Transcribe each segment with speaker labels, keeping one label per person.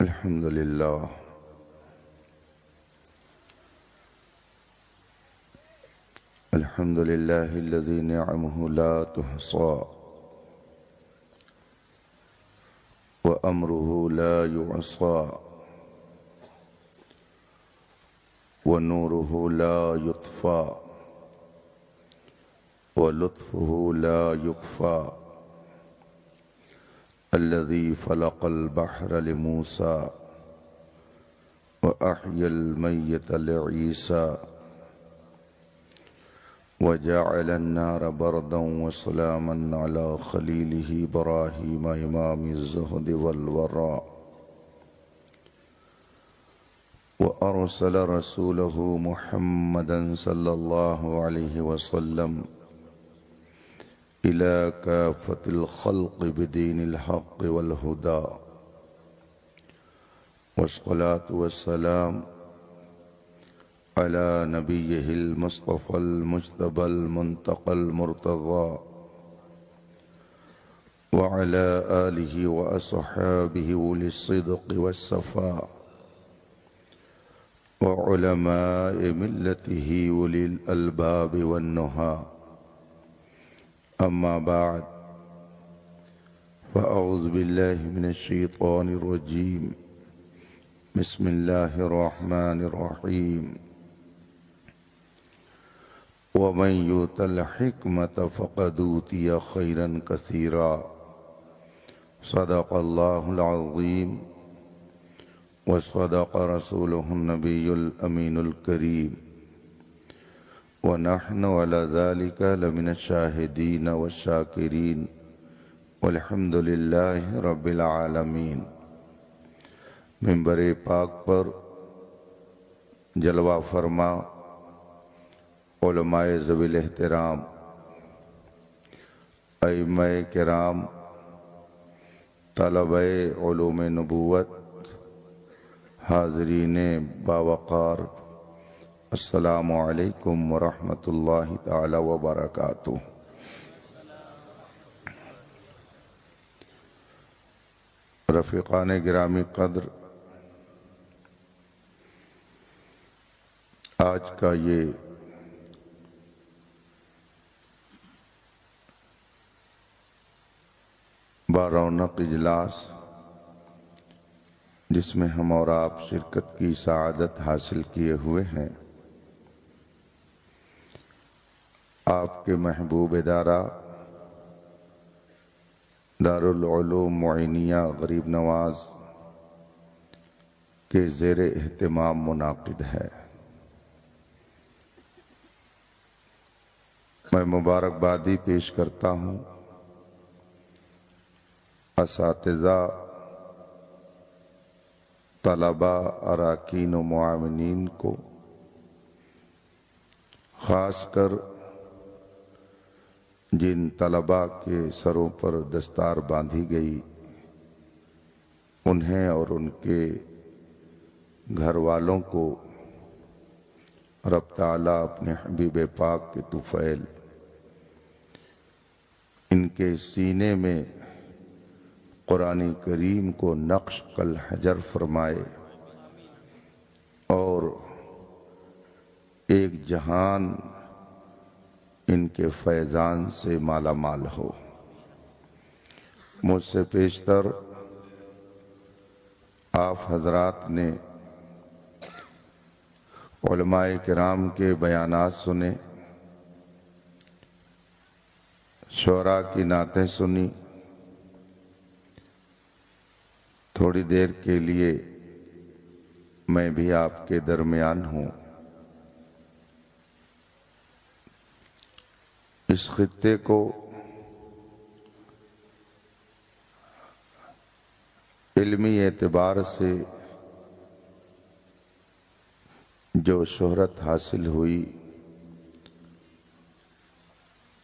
Speaker 1: الحمد لله الحمد لله الذي نعمه لا تحصى وأمره لا يعصى ونوره لا يطفى ولطفه لا يكفى الذي فلق البحر لموسى وأحيا الميت لعيسى وجعل النار بردا وسلاما على خليله إبراهيم إمام الزهد والوراء وأرسل رسوله محمدا صلى الله عليه وسلم إلى كافة الخلق بدين الحق والهدى والصلاة والسلام على نبيه المصطفى المجتبى المنتقى المرتضى وعلى آله وأصحابه أولي الصدق والصفاء وعلماء ملته أولي الألباب والنهى أما بعد فأعوذ بالله من الشيطان الرجيم بسم الله الرحمن الرحيم ومن يؤت الحكمة فقد أوتي خيرا كثيرا صدق الله العظيم وصدق رسوله النبي الأمين الكريم ونحن على ذلك لمن الشاهدين والشاكرين والحمد لله رب العالمین۔ منبر پاک پر جلوہ فرما علماء ذوی الاحترام، ائمہ کرام، طلبہ علوم نبوت، حاضرین باوقار، السلام علیکم ورحمۃ اللہ تعالی وبرکاتہ۔ رفیقان گرامی قدر، آج کا یہ بارونق اجلاس جس میں ہم اور آپ شرکت کی سعادت حاصل کیے ہوئے ہیں، آپ کے محبوب ادارہ دارالعلوم معینیہ غریب نواز کے زیر اہتمام منعقد ہے۔ میں مبارکبادی پیش کرتا ہوں اساتذہ، طلبہ، اراکین و معاونین کو، خاص کر جن طلبہ کے سروں پر دستار باندھی گئی انہیں اور ان کے گھر والوں کو رب تعالیٰ اپنے حبیب پاک کے طفیل ان کے سینے میں قرآن کریم کو نقش کالحجر فرمائے اور ایک جہان ان کے فیضان سے مالا مال ہو۔ مجھ سے پیشتر آپ حضرات نے علماء کرام کے بیانات سنے، شعراء کی نعتیں سنی۔ تھوڑی دیر کے لیے میں بھی آپ کے درمیان ہوں۔ اس خطے کو علمی اعتبار سے جو شہرت حاصل ہوئی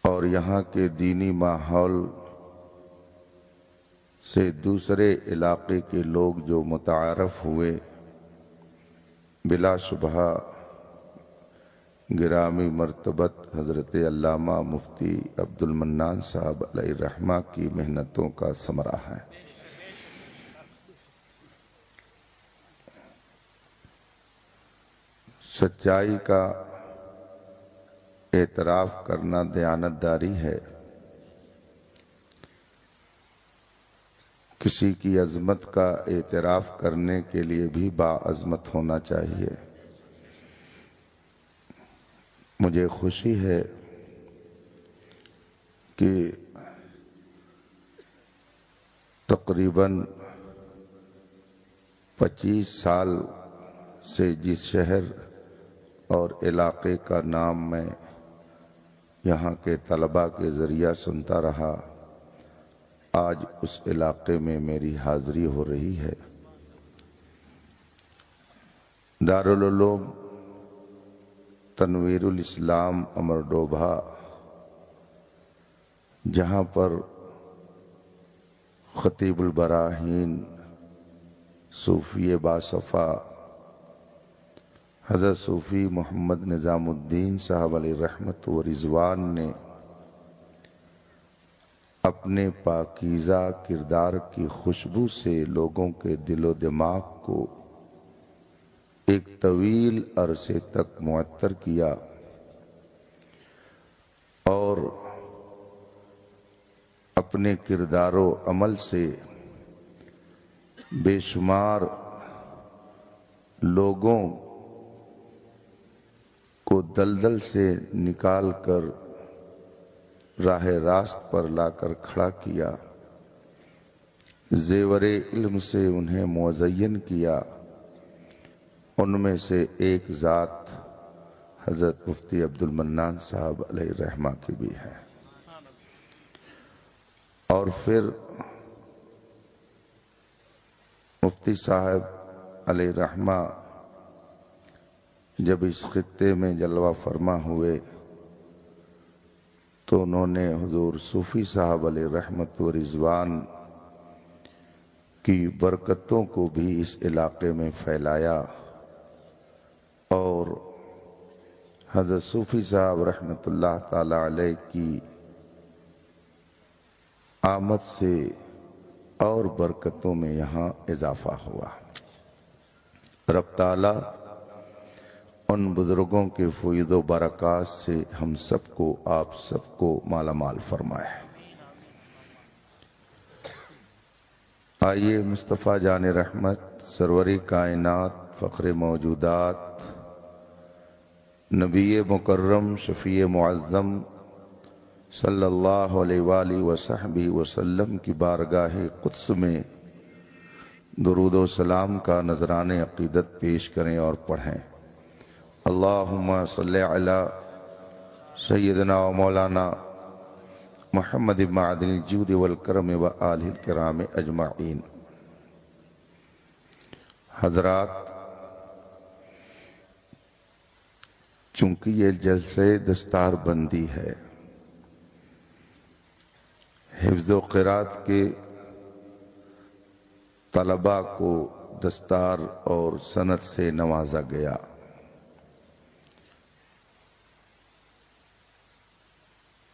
Speaker 1: اور یہاں کے دینی ماحول سے دوسرے علاقے کے لوگ جو متعارف ہوئے، بلا شبہ گرامی مرتبت حضرت علامہ مفتی عبد المنان صاحب علیہ الرحمہ کی محنتوں کا ثمرہ ہے۔ سچائی کا اعتراف کرنا دیانتداری ہے۔ کسی کی عظمت کا اعتراف کرنے کے لیے بھی باعظمت ہونا چاہیے۔ مجھے خوشی ہے کہ تقریباً 25 سال سے جس شہر اور علاقے کا نام میں یہاں کے طلباء کے ذریعہ سنتا رہا، آج اس علاقے میں میری حاضری ہو رہی ہے۔ دارالعلوم تنویر الاسلام امرڈوبھا، جہاں پر خطیب البراہین صوفی باصفا حضرت صوفی محمد نظام الدین صاحب علیہ رحمت و رضوان نے اپنے پاکیزہ کردار کی خوشبو سے لوگوں کے دل و دماغ کو ایک طویل عرصے تک معطر کیا، اور اپنے کردار و عمل سے بے شمار لوگوں کو دلدل سے نکال کر راہ راست پر لا کر کھڑا کیا، زیور علم سے انہیں مزین کیا۔ ان میں سے ایک ذات حضرت مفتی عبد المنان صاحب علیہ رحمہ کی بھی ہے۔ اور پھر مفتی صاحب علیہ رحمہ جب اس خطے میں جلوہ فرما ہوئے تو انہوں نے حضور صوفی صاحب علیہ رحمت و رضوان کی برکتوں کو بھی اس علاقے میں پھیلایا، اور حضرت صوفی صاحب رحمت اللہ تعالی علیہ کی آمد سے اور برکتوں میں یہاں اضافہ ہوا۔ رب تعالی ان بزرگوں کے فیض و برکات سے ہم سب کو، آپ سب کو مالا مال فرمائے۔ آئیے مصطفیٰ جان رحمت، سروری کائنات، فخر موجودات، نبی مکرم، شفیع معظم صلی اللہ علیہ وآلہ وصحبہ وسلم کی بارگاہ قدس میں درود و سلام کا نذران عقیدت پیش کریں اور پڑھیں۔ اللہم صلی علی سیدنا و مولانا محمد معدن الجود والکرم و آلہ الکرام اجمعین۔ حضرات، چونکہ یہ جلسے دستار بندی ہے، حفظ و قرات کے طلباء کو دستار اور سند سے نوازا گیا۔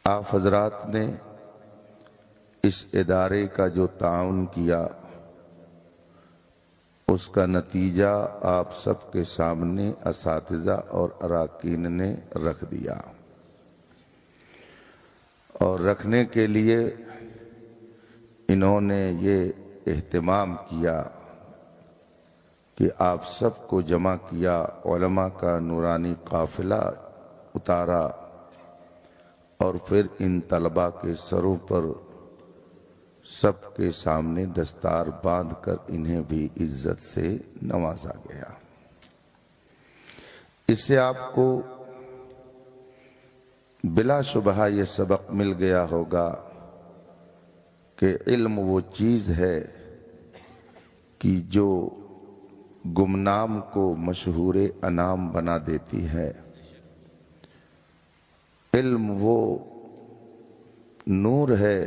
Speaker 1: آپ حضرات نے اس ادارے کا جو تعاون کیا، اس کا نتیجہ آپ سب کے سامنے اساتذہ اور اراکین نے رکھ دیا، اور رکھنے کے لیے انہوں نے یہ اہتمام کیا کہ آپ سب کو جمع کیا، علماء کا نورانی قافلہ اتارا، اور پھر ان طلباء کے سروں پر سب کے سامنے دستار باندھ کر انہیں بھی عزت سے نوازا گیا۔ اس سے آپ کو بلا شبہ یہ سبق مل گیا ہوگا کہ علم وہ چیز ہے کہ جو گمنام کو مشہور انام بنا دیتی ہے۔ علم وہ نور ہے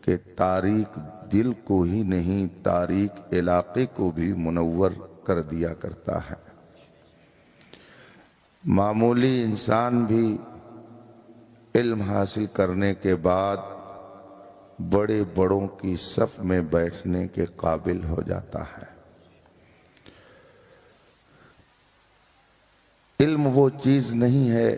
Speaker 1: کہ تاریک دل کو ہی نہیں، تاریک علاقے کو بھی منور کر دیا کرتا ہے۔ معمولی انسان بھی علم حاصل کرنے کے بعد بڑے بڑوں کی صف میں بیٹھنے کے قابل ہو جاتا ہے۔ علم وہ چیز نہیں ہے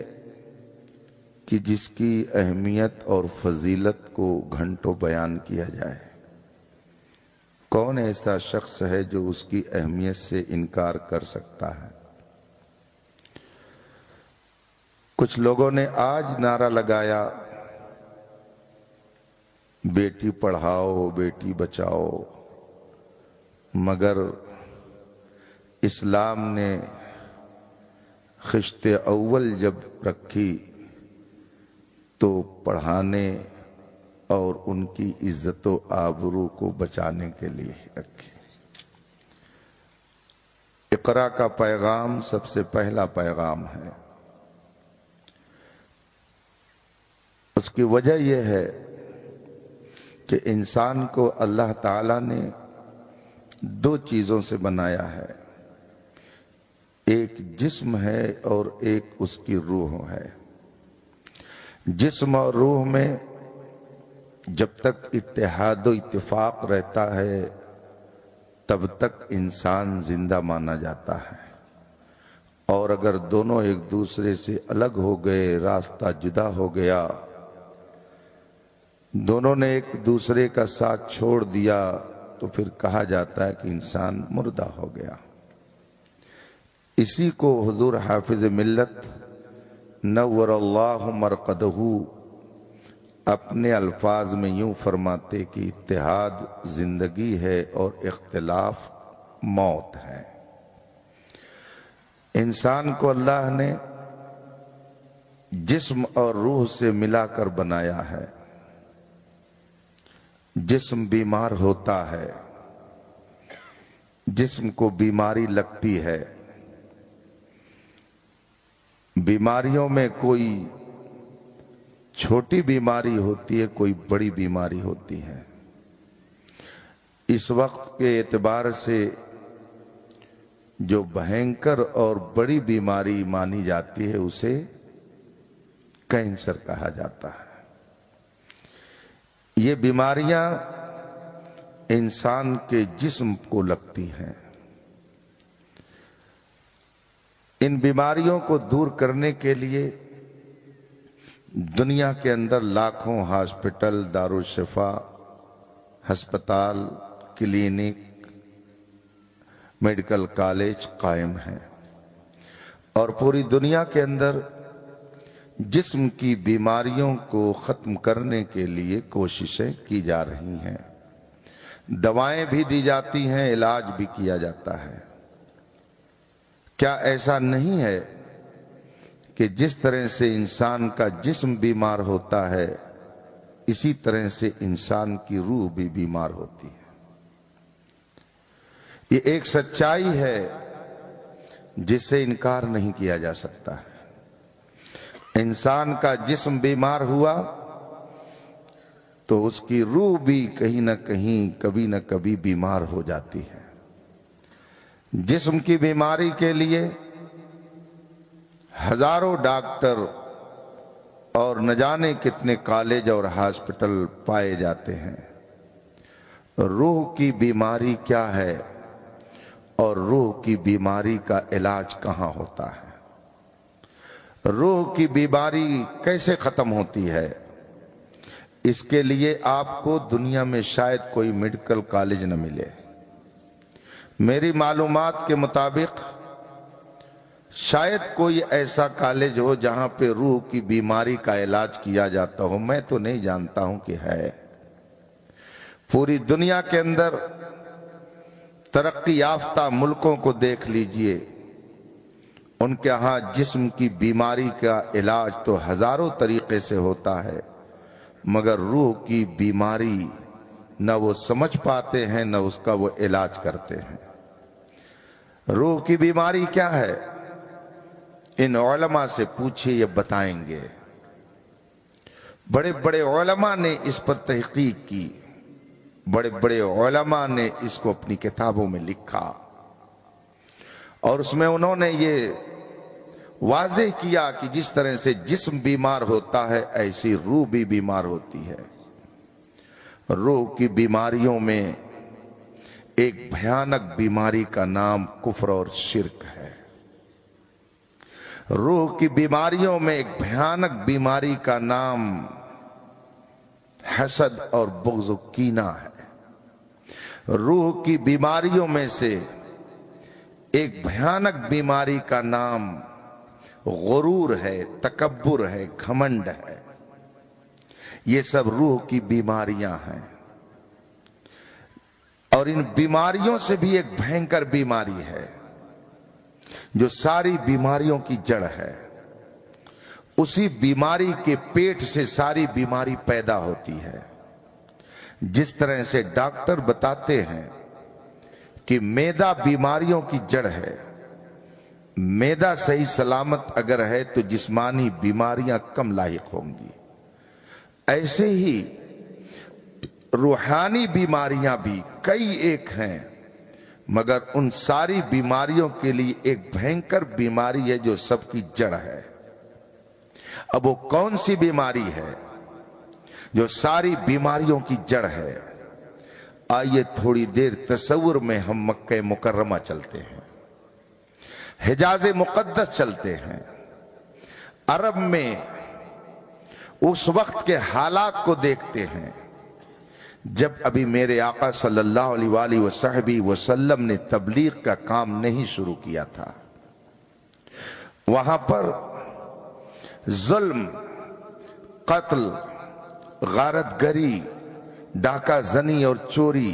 Speaker 1: کہ جس کی اہمیت اور فضیلت کو گھنٹوں بیان کیا جائے۔ کون ایسا شخص ہے جو اس کی اہمیت سے انکار کر سکتا ہے؟ کچھ لوگوں نے آج نعرہ لگایا بیٹی پڑھاؤ بیٹی بچاؤ، مگر اسلام نے خشت اول جب رکھی تو پڑھانے اور ان کی عزت و آبرو کو بچانے کے لیے ہی رکھی۔ اقرا کا پیغام سب سے پہلا پیغام ہے۔ اس کی وجہ یہ ہے کہ انسان کو اللہ تعالیٰ نے دو چیزوں سے بنایا ہے، ایک جسم ہے اور ایک اس کی روح ہے۔ جسم اور روح میں جب تک اتحاد و اتفاق رہتا ہے تب تک انسان زندہ مانا جاتا ہے، اور اگر دونوں ایک دوسرے سے الگ ہو گئے، راستہ جدا ہو گیا، دونوں نے ایک دوسرے کا ساتھ چھوڑ دیا، تو پھر کہا جاتا ہے کہ انسان مردہ ہو گیا۔ اسی کو حضور حافظ ملت نور اللہ مرقدہ اپنے الفاظ میں یوں فرماتے کہ اتحاد زندگی ہے اور اختلاف موت ہے۔ انسان کو اللہ نے جسم اور روح سے ملا کر بنایا ہے۔ جسم بیمار ہوتا ہے، جسم کو بیماری لگتی ہے، بیماریوں میں کوئی چھوٹی بیماری ہوتی ہے، کوئی بڑی بیماری ہوتی ہے۔ اس وقت کے اعتبار سے جو بھینکر اور بڑی بیماری مانی جاتی ہے اسے کینسر کہا جاتا ہے۔ یہ بیماریاں انسان کے جسم کو لگتی ہیں۔ ان بیماریوں کو دور کرنے کے لیے دنیا کے اندر لاکھوں ہاسپٹل، دارالشفا، ہسپتال، کلینک، میڈیکل کالج قائم ہیں، اور پوری دنیا کے اندر جسم کی بیماریوں کو ختم کرنے کے لیے کوششیں کی جا رہی ہیں۔ دوائیں بھی دی جاتی ہیں، علاج بھی کیا جاتا ہے۔ کیا ایسا نہیں ہے کہ جس طرح سے انسان کا جسم بیمار ہوتا ہے اسی طرح سے انسان کی روح بھی بیمار ہوتی ہے؟ یہ ایک سچائی ہے جس سے انکار نہیں کیا جا سکتا ہے۔ انسان کا جسم بیمار ہوا تو اس کی روح بھی کہیں نہ کہیں کبھی نہ کبھی بیمار ہو جاتی ہے۔ جسم کی بیماری کے لیے ہزاروں ڈاکٹر اور نہ جانے کتنے کالج اور ہاسپٹل پائے جاتے ہیں۔ روح کی بیماری کیا ہے اور روح کی بیماری کا علاج کہاں ہوتا ہے؟ روح کی بیماری کیسے ختم ہوتی ہے؟ اس کے لیے آپ کو دنیا میں شاید کوئی میڈیکل کالج نہ ملے۔ میری معلومات کے مطابق شاید کوئی ایسا کالج ہو جہاں پہ روح کی بیماری کا علاج کیا جاتا ہو، میں تو نہیں جانتا ہوں کہ ہے۔ پوری دنیا کے اندر ترقی یافتہ ملکوں کو دیکھ لیجئے، ان کے ہاں جسم کی بیماری کا علاج تو ہزاروں طریقے سے ہوتا ہے، مگر روح کی بیماری نہ وہ سمجھ پاتے ہیں نہ اس کا وہ علاج کرتے ہیں۔ روح کی بیماری کیا ہے؟ ان علماء سے پوچھئے، یہ بتائیں گے۔ بڑے بڑے علماء نے اس پر تحقیق کی، بڑے بڑے علماء نے اس کو اپنی کتابوں میں لکھا، اور اس میں انہوں نے یہ واضح کیا کہ جس طرح سے جسم بیمار ہوتا ہے ایسی روح بھی بیمار ہوتی ہے۔ روح کی بیماریوں میں ایک بھیانک بیماری کا نام کفر اور شرک ہے۔ روح کی بیماریوں میں ایک بھیانک بیماری کا نام حسد اور بغض و کینہ ہے۔ روح کی بیماریوں میں سے ایک بھیانک بیماری کا نام غرور ہے، تکبر ہے، گھمنڈ ہے۔ یہ سب روح کی بیماریاں ہیں، اور ان بیماریوں سے بھی ایک بھینکر بیماری ہے جو ساری بیماریوں کی جڑ ہے۔ اسی بیماری کے پیٹ سے ساری بیماری پیدا ہوتی ہے۔ جس طرح سے ڈاکٹر بتاتے ہیں کہ معدہ بیماریوں کی جڑ ہے، معدہ صحیح سلامت اگر ہے تو جسمانی بیماریاں کم لاحق ہوں گی، ایسے ہی روحانی بیماریاں بھی کئی ایک ہیں، مگر ان ساری بیماریوں کے لیے ایک بھینکر بیماری ہے جو سب کی جڑ ہے۔ اب وہ کون سی بیماری ہے جو ساری بیماریوں کی جڑ ہے؟ آئیے تھوڑی دیر تصور میں ہم مکہ مکرمہ چلتے ہیں، حجاز مقدس چلتے ہیں، عرب میں اس وقت کے حالات کو دیکھتے ہیں جب ابھی میرے آقا صلی اللہ علیہ وآلہ وسلم نے تبلیغ کا کام نہیں شروع کیا تھا۔ وہاں پر ظلم، قتل، غارت گری، ڈاکہ زنی اور چوری،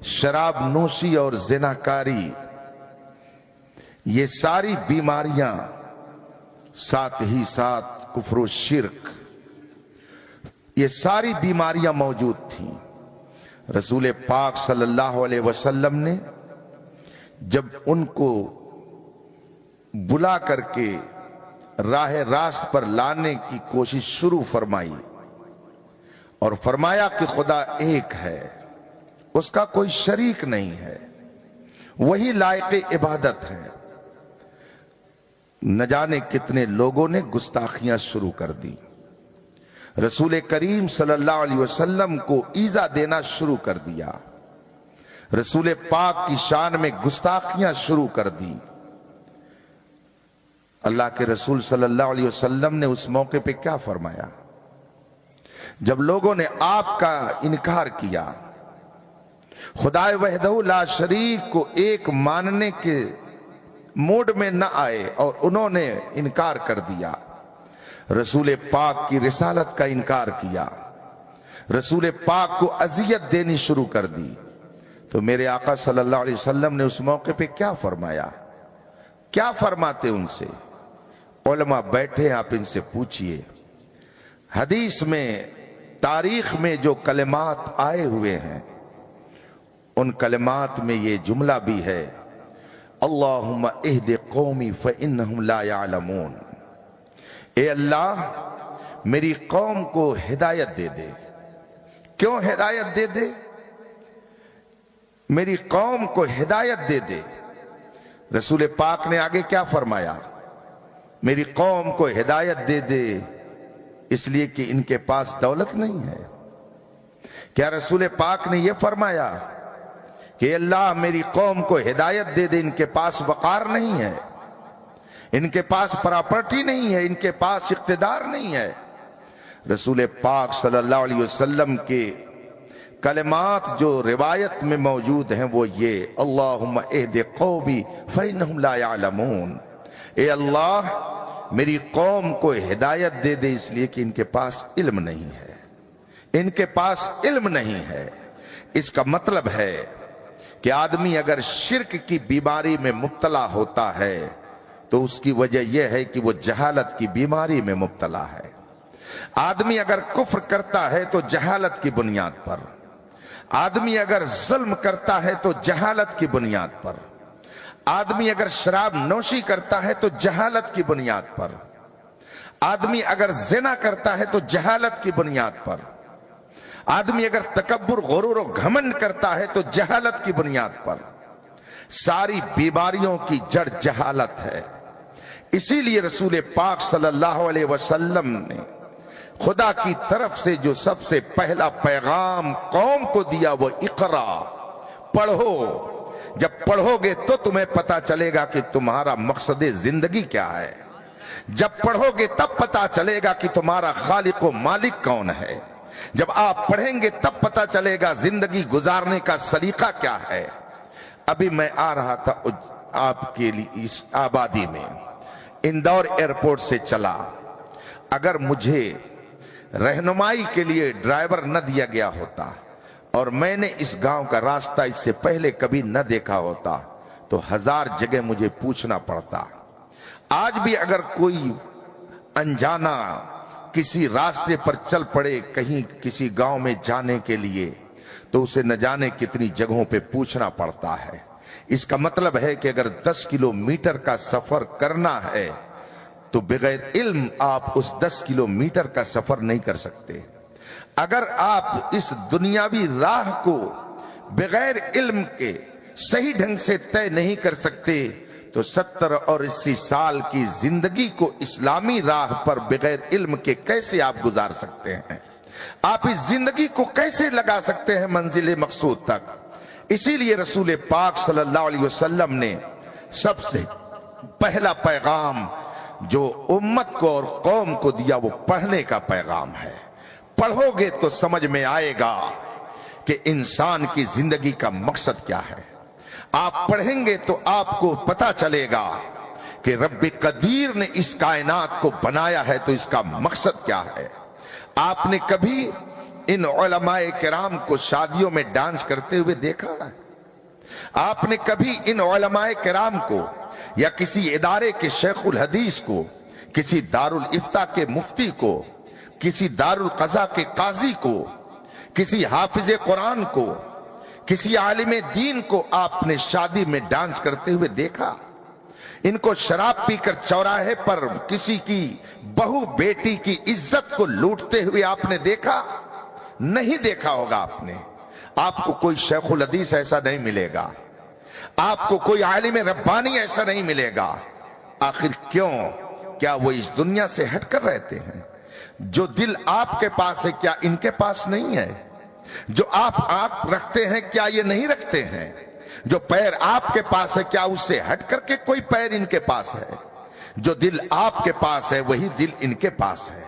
Speaker 1: شراب نوشی اور زناکاری، یہ ساری بیماریاں، ساتھ ہی ساتھ کفر و شرک، یہ ساری بیماریاں موجود تھیں۔ رسول پاک صلی اللہ علیہ وسلم نے جب ان کو بلا کر کے راہ راست پر لانے کی کوشش شروع فرمائی اور فرمایا کہ خدا ایک ہے، اس کا کوئی شریک نہیں ہے، وہی لائق عبادت ہے، نہ جانے کتنے لوگوں نے گستاخیاں شروع کر دی، رسول کریم صلی اللہ علیہ وسلم کو ایذا دینا شروع کر دیا، رسول پاک کی شان میں گستاخیاں شروع کر دی۔ اللہ کے رسول صلی اللہ علیہ وسلم نے اس موقع پہ کیا فرمایا؟ جب لوگوں نے آپ کا انکار کیا، خدا وحدہ لا شریک کو ایک ماننے کے موڈ میں نہ آئے اور انہوں نے انکار کر دیا، رسول پاک کی رسالت کا انکار کیا، رسول پاک کو اذیت دینی شروع کر دی، تو میرے آقا صلی اللہ علیہ وسلم نے اس موقع پہ کیا فرمایا؟ کیا فرماتے ان سے؟ علماء بیٹھے، آپ ان سے پوچھئے۔ حدیث میں، تاریخ میں جو کلمات آئے ہوئے ہیں ان کلمات میں یہ جملہ بھی ہے، اللہم اہد قومی فإنہم لا یعلمون، اے اللہ میری قوم کو ہدایت دے دے۔ کیوں ہدایت دے دے؟ میری قوم کو ہدایت دے دے۔ رسول پاک نے آگے کیا فرمایا؟ میری قوم کو ہدایت دے دے اس لیے کہ ان کے پاس دولت نہیں ہے۔ کیا رسول پاک نے یہ فرمایا کہ اللہ میری قوم کو ہدایت دے دے، ان کے پاس وقار نہیں ہے، ان کے پاس پراپرٹی نہیں ہے، ان کے پاس اقتدار نہیں ہے؟ رسول پاک صلی اللہ علیہ وسلم کے کلمات جو روایت میں موجود ہیں وہ یہ، اللہم اہد قومی فإنہم لا یعلمون، اے اللہ میری قوم کو ہدایت دے دے اس لیے کہ ان کے پاس علم نہیں ہے، ان کے پاس علم نہیں ہے۔ اس کا مطلب ہے کہ آدمی اگر شرک کی بیماری میں مبتلا ہوتا ہے تو اس کی وجہ یہ ہے کہ وہ جہالت کی بیماری میں مبتلا ہے۔ آدمی اگر کفر کرتا ہے تو جہالت کی بنیاد پر، آدمی اگر ظلم کرتا ہے تو جہالت کی بنیاد پر، آدمی اگر شراب نوشی کرتا ہے تو جہالت کی بنیاد پر، آدمی اگر زنا کرتا ہے تو جہالت کی بنیاد پر، آدمی اگر تکبر، غرور و گھمنڈ کرتا ہے تو جہالت کی بنیاد پر۔ ساری بیماریوں کی جڑ جہالت ہے۔ اسی لیے رسول پاک صلی اللہ علیہ وسلم نے خدا کی طرف سے جو سب سے پہلا پیغام قوم کو دیا وہ اقرا، پڑھو، جب پڑھو گے تو تمہیں پتا چلے گا کہ تمہارا مقصد زندگی کیا ہے۔ جب پڑھو گے تب پتا چلے گا کہ تمہارا خالق و مالک کون ہے. جب آپ پڑھیں گے تب پتا چلے گا زندگی گزارنے کا سلیقہ کیا ہے. ابھی میں آ رہا تھا آپ کے لیے اس آبادی میں، اندور ایئرپورٹ سے چلا. اگر مجھے رہنمائی کے لیے ڈرائیور نہ دیا گیا ہوتا اور میں نے اس گاؤں کا راستہ اس سے پہلے کبھی نہ دیکھا ہوتا تو 1000 جگہ مجھے پوچھنا پڑتا. آج بھی اگر کوئی انجانا کسی راستے پر چل پڑے کہیں کسی گاؤں میں جانے کے لیے تو اسے نہ جانے کتنی جگہوں پہ پوچھنا پڑتا ہے. اس کا مطلب ہے کہ اگر 10 کلومیٹر کا سفر کرنا ہے تو بغیر علم آپ اس 10 کلومیٹر کا سفر نہیں کر سکتے. اگر آپ اس دنیاوی راہ کو بغیر علم کے صحیح ڈھنگ سے طے نہیں کر سکتے تو 70 اور 80 سال کی زندگی کو اسلامی راہ پر بغیر علم کے کیسے آپ گزار سکتے ہیں؟ آپ اس زندگی کو کیسے لگا سکتے ہیں منزل مقصود تک؟ اسی لیے رسول پاک صلی اللہ علیہ وسلم نے سب سے پہلا پیغام جو امت کو اور قوم کو دیا وہ پڑھنے کا پیغام ہے. پڑھو گے تو سمجھ میں آئے گا کہ انسان کی زندگی کا مقصد کیا ہے. آپ پڑھیں گے تو آپ کو پتا چلے گا کہ رب قدیر نے اس کائنات کو بنایا ہے تو اس کا مقصد کیا ہے. آپ نے کبھی ان علماء کرام کو شادیوں میں ڈانس کرتے ہوئے دیکھا ہے؟ آپ نے کبھی ان علماء کرام کو یا کسی ادارے کے شیخ الحدیث کو، کسی دارالافتاء کے مفتی کو، کسی دارالقضاء کے قاضی کو، کسی حافظ قرآن کو، کسی عالم دین کو آپ نے شادی میں ڈانس کرتے ہوئے دیکھا؟ ان کو شراب پی کر چوراہے پر کسی کی بہو بیٹی کی عزت کو لوٹتے ہوئے آپ نے دیکھا؟ نہیں دیکھا ہوگا آپ نے. آپ کو کوئی شیخ الحدیث ایسا نہیں ملے گا، آپ کو کوئی عالم ربانی ایسا نہیں ملے گا. آخر کیوں؟ کیا وہ اس دنیا سے ہٹ کر رہتے ہیں؟ جو دل آپ کے پاس ہے کیا ان کے پاس نہیں ہے؟ جو آپ رکھتے ہیں کیا یہ نہیں رکھتے ہیں؟ جو پیر آپ کے پاس ہے کیا اس سے ہٹ کر کے کوئی پیر ان کے پاس ہے؟ جو دل آپ کے پاس ہے وہی دل ان کے پاس ہے.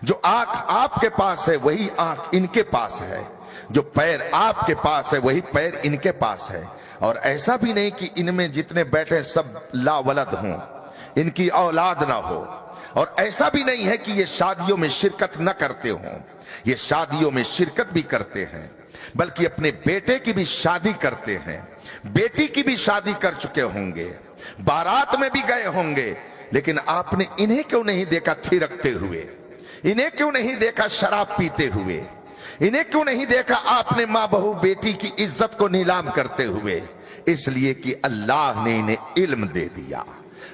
Speaker 1: جو آنکھ آپ کے پاس ہے وہی آنکھ ان کے پاس ہے. جو پیر آپ کے پاس ہے وہی پیر ان کے پاس ہے. اور ایسا بھی نہیں کہ ان میں جتنے بیٹھے سب لا ولد ہوں، ان کی اولاد نہ ہو. اور ایسا بھی نہیں ہے کہ یہ شادیوں میں شرکت نہ کرتے ہوں، یہ شادیوں میں شرکت بھی کرتے ہیں، بلکہ اپنے بیٹے کی بھی شادی کرتے ہیں، بیٹی کی بھی شادی کر چکے ہوں گے، بارات میں بھی گئے ہوں گے. لیکن آپ نے انہیں کیوں نہیں دیکھا تھرکتے ہوئے؟ انہیں کیوں نہیں دیکھا شراب پیتے ہوئے؟ انہیں کیوں نہیں دیکھا آپ نے ماں بہو بیٹی کی عزت کو نیلام کرتے ہوئے؟ اس لیے کہ اللہ نے انہیں علم دے دیا،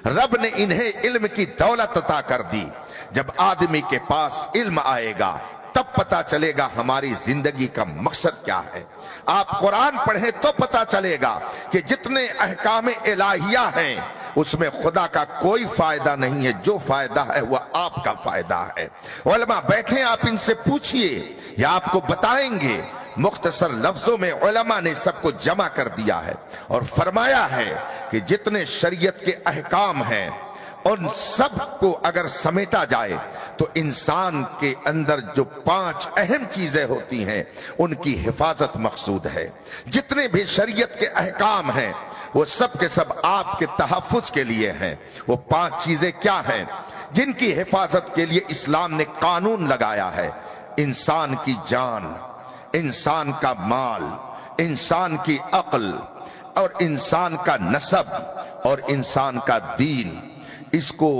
Speaker 1: رب نے انہیں علم کی دولت عطا کر دی. جب آدمی کے پاس علم آئے گا تب پتا چلے گا ہماری زندگی کا مقصد کیا ہے. آپ قرآن پڑھیں تو پتا چلے گا کہ جتنے احکام الہیہ ہیں اس میں خدا کا کوئی فائدہ نہیں ہے، جو فائدہ ہے وہ آپ کا فائدہ ہے. علماء بیٹھیں، آپ ان سے پوچھئے یا آپ کو بتائیں گے. مختصر لفظوں میں علماء نے سب کو جمع کر دیا ہے اور فرمایا ہے کہ جتنے شریعت کے احکام ہیں ان سب کو اگر سمیٹا جائے تو انسان کے اندر جو 5 اہم چیزیں ہوتی ہیں ان کی حفاظت مقصود ہے. جتنے بھی شریعت کے احکام ہیں وہ سب کے سب آپ کے تحفظ کے لیے ہیں. وہ 5 چیزیں کیا ہیں جن کی حفاظت کے لیے اسلام نے قانون لگایا ہے؟ انسان کی جان، انسان کا مال، انسان کی عقل اور انسان کا نسب اور انسان کا دین. اس کو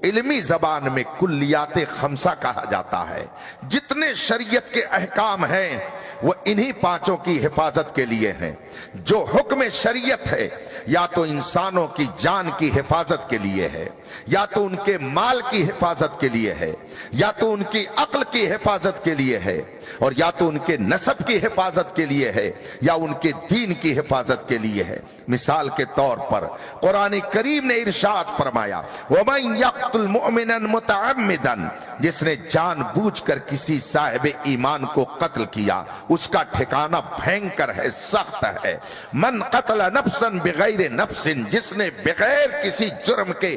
Speaker 1: علمی زبان میں کلیات 5 کہا جاتا ہے. جتنے شریعت کے احکام ہیں وہ انہی 5 کی حفاظت کے لیے ہیں. جو حکم شریعت ہے یا تو انسانوں کی جان کی حفاظت کے لیے ہے، یا تو ان کے مال کی حفاظت کے لیے ہے، یا تو ان کی عقل کی حفاظت کے لیے ہے، اور یا تو ان کے نسب کی حفاظت کے لیے ہے، یا ان کے دین کی حفاظت کے لیے ہے. مثال کے طور پر قرآن کریم نے ارشاد فرمایا وَمَن يَقْتُلْ مُؤْمِنًا مُتَعَمِّدًا، جس نے جان بوجھ کر کسی صاحب ایمان کو قتل کیا اس کا ٹھکانہ بھینکر ہے، سخت ہے. من قتل نفسا بغیر نفس، جس نے بغیر کسی جرم کے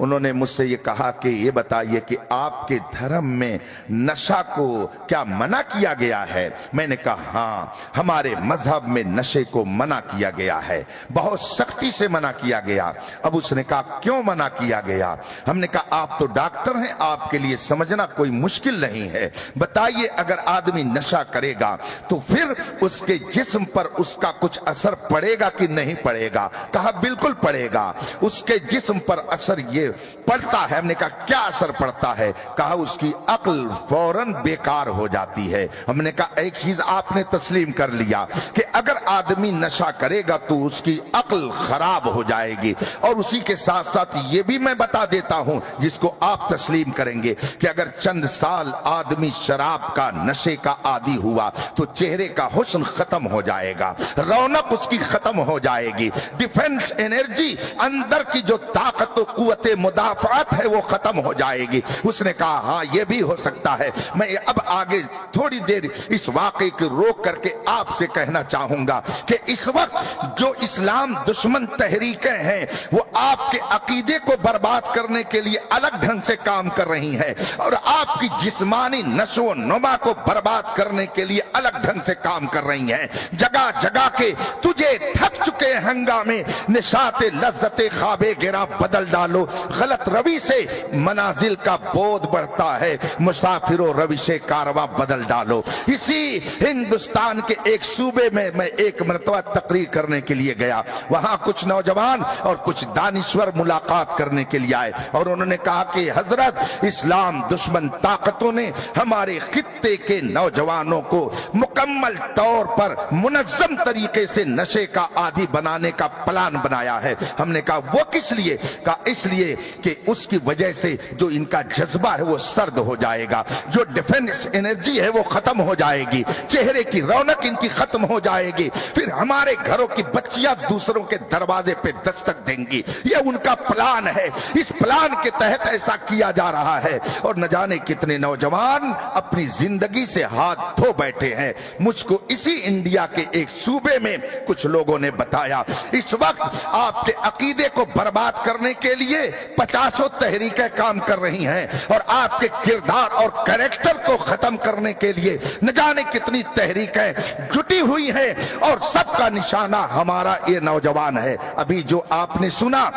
Speaker 1: انہوں نے مجھ سے یہ کہا کہ یہ بتائیے کہ آپ کے دھرم میں نشہ کو کیا منع کیا گیا ہے؟ میں نے کہا ہاں، ہمارے مذہب میں نشے کو منع کیا گیا ہے، بہت سختی سے منع کیا گیا۔ اب اس نے کہا کیوں منع کیا گیا؟ ہم نے کہا آپ تو ڈاکٹر ہیں، آپ کے لیے سمجھنا کوئی مشکل نہیں ہے، بتائیے اگر آدمی نشہ کرے گا تو پھر اس کے جسم پر اس کا کچھ اثر پڑے گا کہ نہیں پڑے گا؟ کہا بالکل پڑے گا، اس کے جسم پر اثر یہ پڑتا ہے۔ ہم نے کہا کیا اثر پڑتا ہے؟ کہا اس کی عقل فوراً بیکار ہو جاتی ہے۔ ہم نے کہا ایک چیز آپ نے تسلیم کر لیا کہ اگر آدمی نشہ کرے گا تو اس کی عقل خراب ہو جائے گی، اور اسی کے ساتھ ساتھ یہ بھی میں بتا دیتا ہوں جس کو آپ تسلیم کریں گے کہ اگر چند سال آدمی شراب کا نشے کا عادی ہوا تو چہرے کا حسن ختم ہو جائے گا، رونق اس کی ختم ہو جائے گی، ڈیفنس انرجی اندر کی جو طاقت و قوت مدافعت ہے وہ ختم ہو جائے گی۔ اس نے کہا ہاں یہ بھی ہو سکتا ہے۔ میں اب آگے تھوڑی دیر اس واقعے کو روک کر کے آپ سے کہنا چاہوں گا کہ اس وقت جو اسلام دشمن تحریکیں ہیں وہ آپ کے عقیدے کو برباد کرنے کے لیے الگ ڈھنگ سے کام کر رہی ہیں، اور آپ کی جسمانی نشو و نما کو برباد کرنے کے لیے الگ ڈھنگ سے کام کر رہی ہیں۔ جگہ جگہ کے تجھے تھک چکے ہنگامے نشاط لذت خواب گراں بدل ڈالو، غلط روی سے منازل کا بودھ بڑھتا ہے، مسافر و روش کارواں بدل ڈالو۔ اسی ہندوستان کے ایک صوبے میں ایک مرتبہ تقریر کرنے کے لیے گیا، وہاں کچھ نوجوان اور کچھ دانشور ملاقات کرنے کے لیے آئے، اور انہوں نے کہا کہ حضرت اسلام دشمن طاقتوں نے ہمارے خطے کے نوجوانوں کو مکمل طور پر منظم طریقے سے نشے کا عادی بنانے کا پلان بنایا ہے۔ ہم نے کہا وہ کس لیے؟ کہا اس لیے کہ اس کی وجہ سے جو ان کا جذبہ ہے وہ سرد ہو جائے گا، جو ڈیفنس انرجی ہے وہ ختم ہو جائے گی، چہرے کی رونق ان کی ختم ہو جائے گی، پھر ہمارے گھروں کی بچیاں دوسروں کے دروازے پہ دستک دیں گی۔ یہ ان کا پلان ہے، اس پلان کے تحت ایسا کیا جا رہا ہے، اور نہ جانے کتنے نوجوان اپنی زندگی سے ہاتھ دھو بیٹھے ہیں۔ مجھ کو اسی انڈیا کے ایک صوبے میں کچھ لوگوں نے بتایا اس وقت آپ کے عقیدے کو برباد کرنے کے لیے 50 تحریکیں کام کر رہی ہیں، اور آپ کے کردار اور کریکٹر کو ختم کرنے کے لیے نہ جانے کتنی تحریکیں جٹی ہوئی ہیں، اور سب کا نشانہ ہمارا یہ نوجوان ہے۔ ابھی جو آپ نے سنا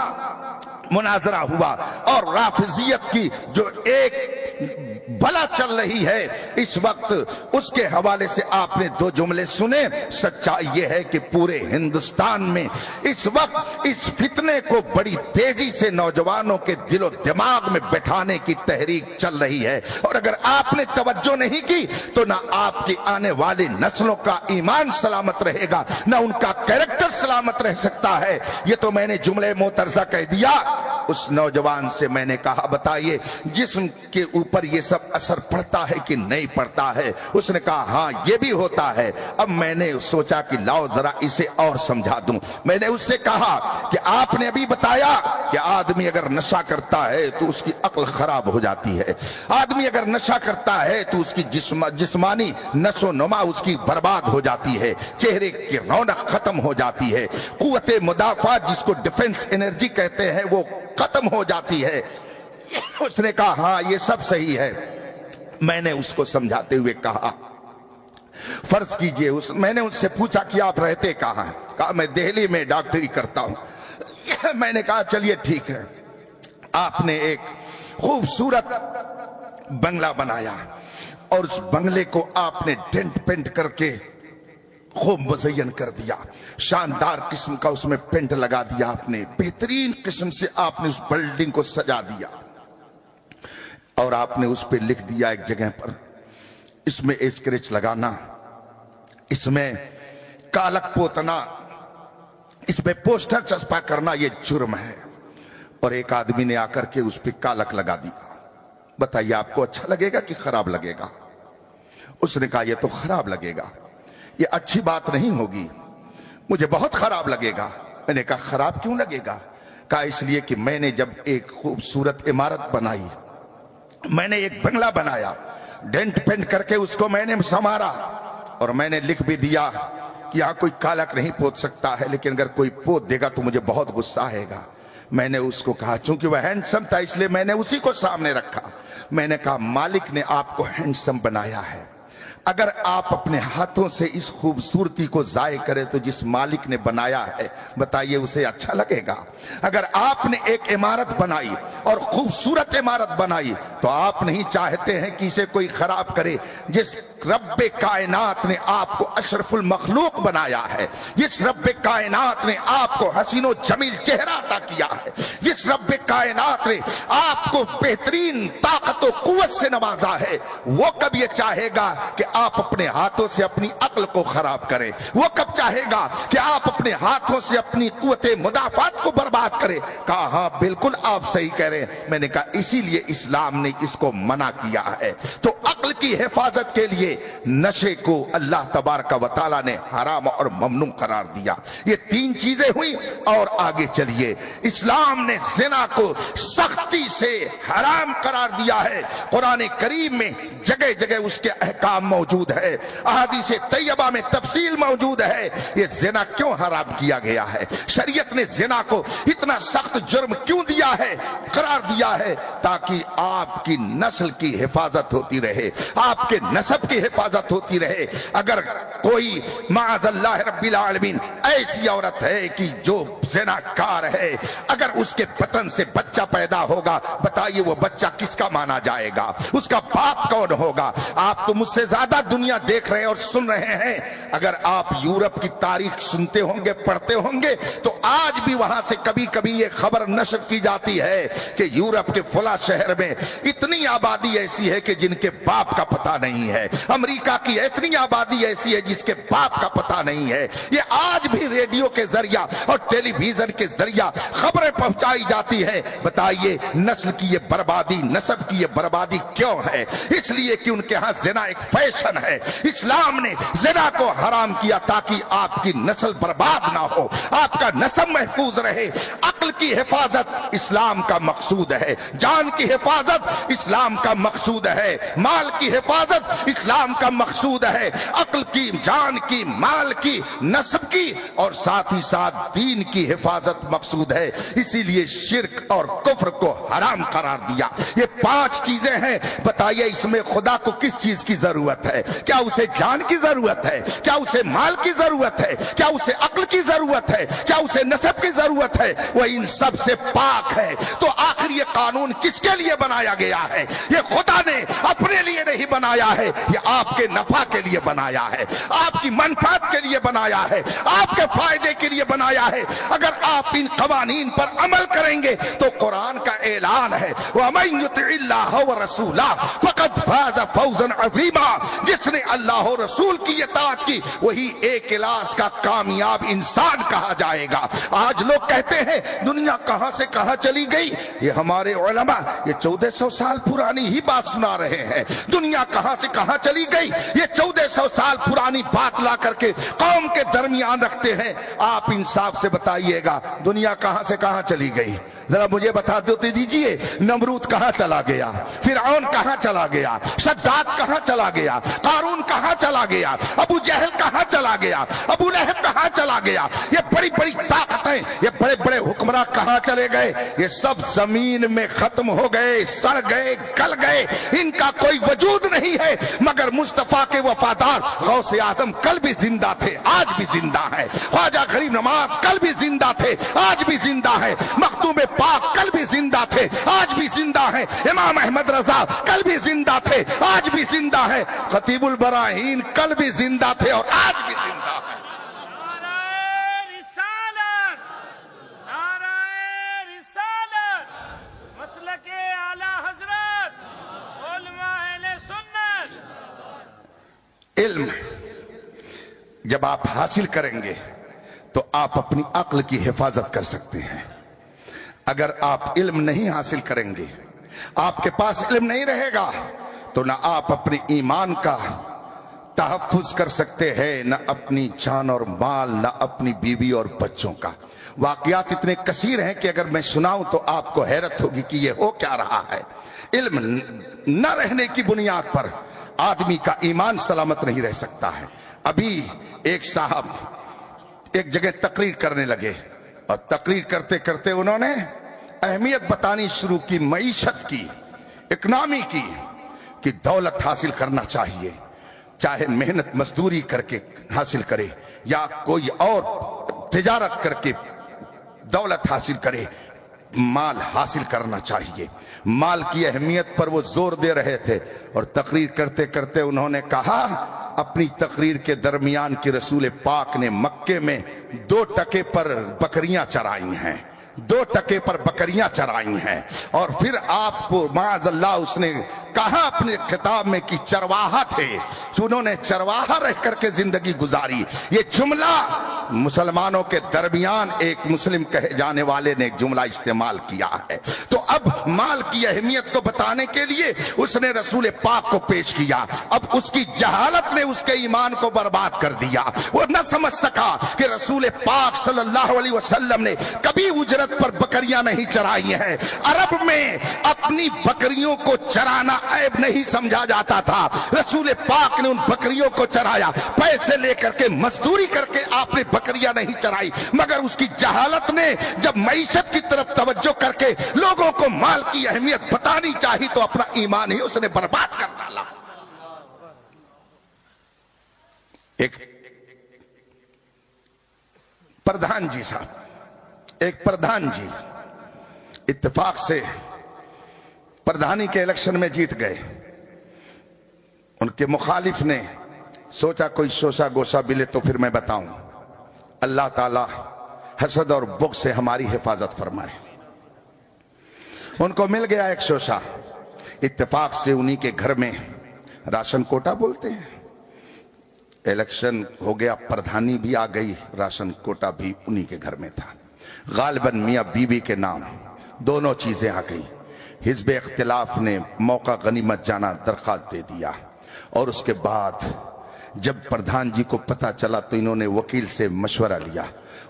Speaker 1: مناظرہ ہوا، اور رافضیت کی جو ایک بلا چل رہی ہے اس وقت، اس کے حوالے سے آپ نے دو جملے سنے۔ سچائی یہ ہے کہ پورے ہندوستان میں اس وقت اس فتنے کو بڑی تیزی سے نوجوانوں کے دل و دماغ میں بٹھانے کی تحریک چل رہی ہے، اور اگر آپ نے توجہ نہیں کی تو نہ آپ کی آنے والی نسلوں کا ایمان سلامت رہے گا، نہ ان کا کیریکٹر سلامت رہ سکتا ہے۔ یہ تو میں نے جملے معترضہ کہہ دیا۔ اس نوجوان سے میں نے کہا بتائیے جسم کے اوپر یہ سب اثر پڑتا ہے کہ نہیں پڑتا ہے؟ اس نے کہا ہاں یہ بھی ہوتا ہے۔ اب میں نے سوچا کہ لاؤ ذرا اسے اور سمجھا دوں۔ میں نے اس سے کہا کہ آپ نے ابھی بتایا کہ آدمی اگر نشہ کرتا ہے تو اس کی عقل خراب ہو جاتی ہے، آدمی اگر نشہ کرتا ہے تو اس کی جسمانی نشو و نما اس کی برباد ہو جاتی ہے، چہرے کی رونق ختم ہو جاتی ہے، قوت مدافعت جس کو ڈیفنس انرجی کہتے ہیں وہ ختم ہو جاتی ہے۔ اس نے کہا ہاں یہ سب صحیح ہے۔ میں نے اس کو سمجھاتے ہوئے کہا فرض کیجئے میں نے اس سے پوچھا کہ آپ رہتے کہاں ہیں؟ کہا میں دہلی میں ڈاکٹری کرتا ہوں۔ میں نے کہا چلیے ٹھیک ہے، آپ نے ایک خوبصورت بنگلہ بنایا، اور اس بنگلے کو آپ نے ڈینٹ پینٹ کر کے خوب مزین کر دیا، شاندار قسم کا اس میں پینٹ لگا دیا، آپ نے بہترین قسم سے آپ نے اس بلڈنگ کو سجا دیا، اور آپ نے اس پہ لکھ دیا ایک جگہ پر اس میں اسکریچ لگانا، اس میں کالک پوتنا، اس پہ پوسٹر چسپا کرنا یہ جرم ہے۔ اور ایک آدمی نے آ کر کے اس پہ کالک لگا دیا۔ بتائیے آپ کو اچھا لگے گا کہ خراب لگے گا؟ اس نے کہا یہ تو خراب لگے گا، یہ اچھی بات نہیں ہوگی، مجھے بہت خراب لگے گا۔ میں نے کہا خراب کیوں لگے گا؟ کہا اس لیے کہ میں نے جب ایک خوبصورت عمارت بنائی، میں نے ایک بنگلہ بنایا، ڈینٹ پینٹ کر کے اس کو میں نے سنوارا، اور میں نے لکھ بھی دیا کہ یہاں کوئی کالک نہیں پوت سکتا ہے، لیکن اگر کوئی پوت دے گا تو مجھے بہت غصہ آئے گا۔ میں نے اس کو کہا، چونکہ وہ ہینڈسم تھا اس لیے میں نے اسی کو سامنے رکھا، میں نے کہا مالک نے آپ کو ہینڈسم بنایا ہے، اگر آپ اپنے ہاتھوں سے اس خوبصورتی کو ضائع کریں تو جس مالک نے بنایا ہے بتائیے اسے اچھا لگے گا؟ اگر آپ نے ایک عمارت بنائی اور خوبصورت عمارت بنائی تو آپ نہیں چاہتے ہیں کہ اسے کوئی خراب کرے؟ جس رب کائنات نے آپ کو اشرف المخلوق بنایا ہے، جس رب کائنات نے آپ کو حسین و جمیل چہرہ عطا کیا ہے، جس رب کائنات نے آپ کو بہترین طاقت و قوت سے نوازا ہے، وہ کب یہ چاہے گا کہ آپ اپنے ہاتھوں سے اپنی عقل کو خراب کریں؟ وہ کب چاہے گا کہ آپ اپنے ہاتھوں سے اپنی قوت مدافعت کو برباد کریں؟ کہا ہاں بالکل آپ صحیح کہہ رہے ہیں۔ میں نے کہا اسی لیے اسلام نے اس کو منع کیا ہے۔ تو عقل کی حفاظت کے لیے نشے کو اللہ تبارک و تعالیٰ نے حرام اور ممنوع قرار دیا۔ یہ تین چیزیں ہوئی اور آگے چلیے، اسلام نے زنا کو سختی سے حرام قرار دیا ہے۔ قرآن کریم میں جگہ جگہ اس کے احکام موجود ہے، احادیث طیبہ میں تفصیل موجود ہے۔ یہ زنا کیوں حرام کیا گیا ہے؟ شریعت نے زنا کو اتنا سخت جرم کیوں دیا ہے، قرار دیا ہے؟ تاکہ آپ کی نسل کی حفاظت ہوتی رہے، آپ کے نسب کی حفاظت ہوتی رہے۔ اگر کوئی معاذ اللہ رب العالمین ایسی عورت ہے کہ جو زنا کار ہے، اگر اس کے بطن سے بچہ پیدا ہوگا بتائیے وہ بچہ کس کا مانا جائے گا؟ اس کا باپ کون ہوگا؟ آپ تو مجھ سے زیادہ دنیا دیکھ رہے اور سن رہے ہیں۔ اگر آپ یورپ کی تاریخ سنتے ہوں گے، پڑھتے ہوں گے، تو آج بھی وہاں سے کبھی کبھی یہ خبر نشر کی جاتی ہے کہ یورپ کے فلاں شہر میں اتنی آبادی ایسی ہے کہ جن کے باپ کا پتہ نہیں ہے، امریکہ کی اتنی آبادی ایسی ہے جس کے باپ کا پتہ نہیں ہے۔ یہ آج بھی ریڈیو کے ذریعہ اور ٹیلی ویژن کے ذریعہ خبریں پہنچائی جاتی ہے۔ بتائیے نسل کی یہ بربادی، نسب کی یہ بربادی کیوں ہے؟ اس لیے کہ ان کے ہاں زنا ایک فیشن ہے۔ اسلام نے زنا کو حرام کیا تاکہ آپ کی نسل برباد نہ ہو، آپ کا نسب محفوظ رہے۔ عقل کی حفاظت اسلام کا مقصود ہے، جان کی حفاظت اسلام کا مقصود ہے، مال کی حفاظت اسلام کا مقصود ہے، عقل کی، جان کی، مال کی، نسب کی اور ساتھ ہی ساتھ دین کی حفاظت مقصود ہے۔ اسی لیے شرک اور کفر کو حرام قرار دیا۔ یہ 5 چیزیں ہیں، بتائیے اس میں خدا کو کس چیز کی ضرورت ہے؟ کیا اسے جان کی ضرورت ہے؟ کیا اسے مال کی ضرورت ہے؟ کیا اسے عقل کی ضرورت ہے؟ کیا اسے نسب کی ضرورت ہے؟ وہ ان سب سے پاک ہے۔ تو آخر یہ قانون کس کے لیے بنایا گیا ہے؟ یہ خدا نے اپنے لیے نہیں بنایا ہے، یہ آپ کے نفع کے لیے بنایا ہے، آپ کی منفعت کے لیے بنایا ہے، آپ کے فائدے کے لیے بنایا ہے۔ اگر آپ ان قوانین پر عمل کریں گے تو قرآن کا اعلان ہے وَمَن يُطِعِ اللَّهَ وَرَسُولَهُ فَقَدْ فَازَ فَوْزًا عَظِيمًا۔ جس نے اللہ و رسول کی اطاعت کی وہی ایک کلاس کا کامیاب انسان کہا جائے گا۔ آج لوگ کہتے ہیں دنیا کہاں سے کہاں چلی گئی، یہ ہمارے علماء یہ 1400 سال پرانی ہی بات سنا رہے ہیں۔ دنیا کہاں سے کہاں چلی گئی، یہ 1400 سال پرانی بات لا کر کے قوم کے درمیان رکھتے ہیں۔ آپ انصاف سے بتائیے گا دنیا کہاں سے کہاں چلی گئی؟ ذرا مجھے بتا دیجئے، نمرود کہاں چلا گیا؟ فرعون کہاں چلا گیا؟ شداد کہاں چلا گیا؟ قارون کہاں چلا گیا؟ ابو جہل کہاں چلا گیا؟ ابو لہب کہاں چلا گیا؟ یہ بڑی بڑی طاقتیں، یہ بڑے بڑے حکمراں کہاں چلے گئے؟ یہ سب زمین میں ختم ہو گئے، سڑ گئے، گل گئے، ان کا کوئی وجود نہیں ہے۔ مگر مصطفیٰ کے وفادار غوث اعظم کل بھی زندہ تھے، آج بھی زندہ ہیں۔ خواجہ غریب نواز کل بھی زندہ تھے، آج بھی زندہ ہیں۔ مختوم پاک کل بھی زندہ تھے، آج بھی زندہ ہیں۔ امام احمد رضا کل بھی زندہ تھے، آج بھی زندہ ہیں۔ خطیب البراہین کل بھی زندہ تھے اور آج بھی زندہ ہیں۔ علم جب آپ حاصل کریں گے تو آپ اپنی عقل کی حفاظت کر سکتے ہیں۔ اگر آپ علم نہیں حاصل کریں گے، آپ کے پاس علم نہیں رہے گا تو نہ آپ اپنے ایمان کا تحفظ کر سکتے ہیں، نہ اپنی جان اور مال، نہ اپنی بیوی اور بچوں کا۔ واقعات اتنے کثیر ہیں کہ اگر میں سناؤں تو آپ کو حیرت ہوگی کہ یہ ہو کیا رہا ہے۔ علم نہ رہنے کی بنیاد پر آدمی کا ایمان سلامت نہیں رہ سکتا ہے۔ ابھی ایک صاحب ایک جگہ تقریر کرنے لگے اور تقریر کرتے کرتے انہوں نے اہمیت بتانی شروع کی معیشت کی، اکنامی کی، کہ دولت حاصل کرنا چاہیے، چاہے محنت مزدوری کر کے حاصل کرے یا کوئی اور تجارت کر کے دولت حاصل کرے، مال حاصل کرنا چاہیے۔ مال کی اہمیت پر وہ زور دے رہے تھے، اور تقریر کرتے کرتے انہوں نے کہا، اپنی تقریر کے درمیان کہ رسول پاک نے مکے میں 2 ٹکے پر بکریاں چرائی ہیں، 2 ٹکے پر بکریاں چرائی ہیں، اور پھر آپ کو معاذ اللہ اس نے کہا اپنے خطاب میں کہ چرواہا تھے، انہوں نے چرواہا رہ کر کے زندگی گزاری۔ یہ جملہ مسلمانوں کے درمیان ایک مسلم کہے جانے والے نے ایک جملہ استعمال کیا ہے۔ تو اب مال کی اہمیت کو بتانے کے لیے اس نے رسول پاک کو پیش کیا۔ اب اس کی جہالت نے اس کے ایمان کو برباد کر دیا، وہ نہ سمجھ سکا کہ رسول پاک صلی اللہ علیہ وسلم نے کبھی اجرت پر بکریاں نہیں چرائی ہیں۔ عرب میں اپنی بکریوں کو چرانا عیب نہیں سمجھا جاتا تھا، رسول پاک نے ان بکریوں کو چرایا، پیسے لے کر کے مزدوری کر کے آپ نے بکریاں نہیں چرائی، مگر اس کی جہالت نے جب معیشت کی طرف توجہ کر کے لوگوں کو مال کی اہمیت بتانی چاہی تو اپنا ایمان ہی اس نے برباد کر ڈالا۔ ایک پردھان جی صاحب، ایک پردھان جی اتفاق سے پردھانی کے الیکشن میں جیت گئے۔ ان کے مخالف نے سوچا کوئی شوشہ گوشہ ملے تو پھر میں بتاؤں۔ اللہ تعالی حسد اور بغض سے ہماری حفاظت فرمائے۔ ان کو مل گیا ایک شوشہ، اتفاق سے انہی کے گھر میں راشن کوٹا بولتے ہیں، الیکشن ہو گیا، پردھانی بھی آ گئی، راشن کوٹا بھی انہی کے گھر میں تھا، غالباً میاں بیوی کے نام دونوں چیزیں آ گئی۔ حزب اختلاف نے موقع غنیمت جانا درخواست دے دیا، اور اس کے بعد جب پردھان جی کو پتہ چلا تو انہوں نے وکیل سے مشورہ لیا۔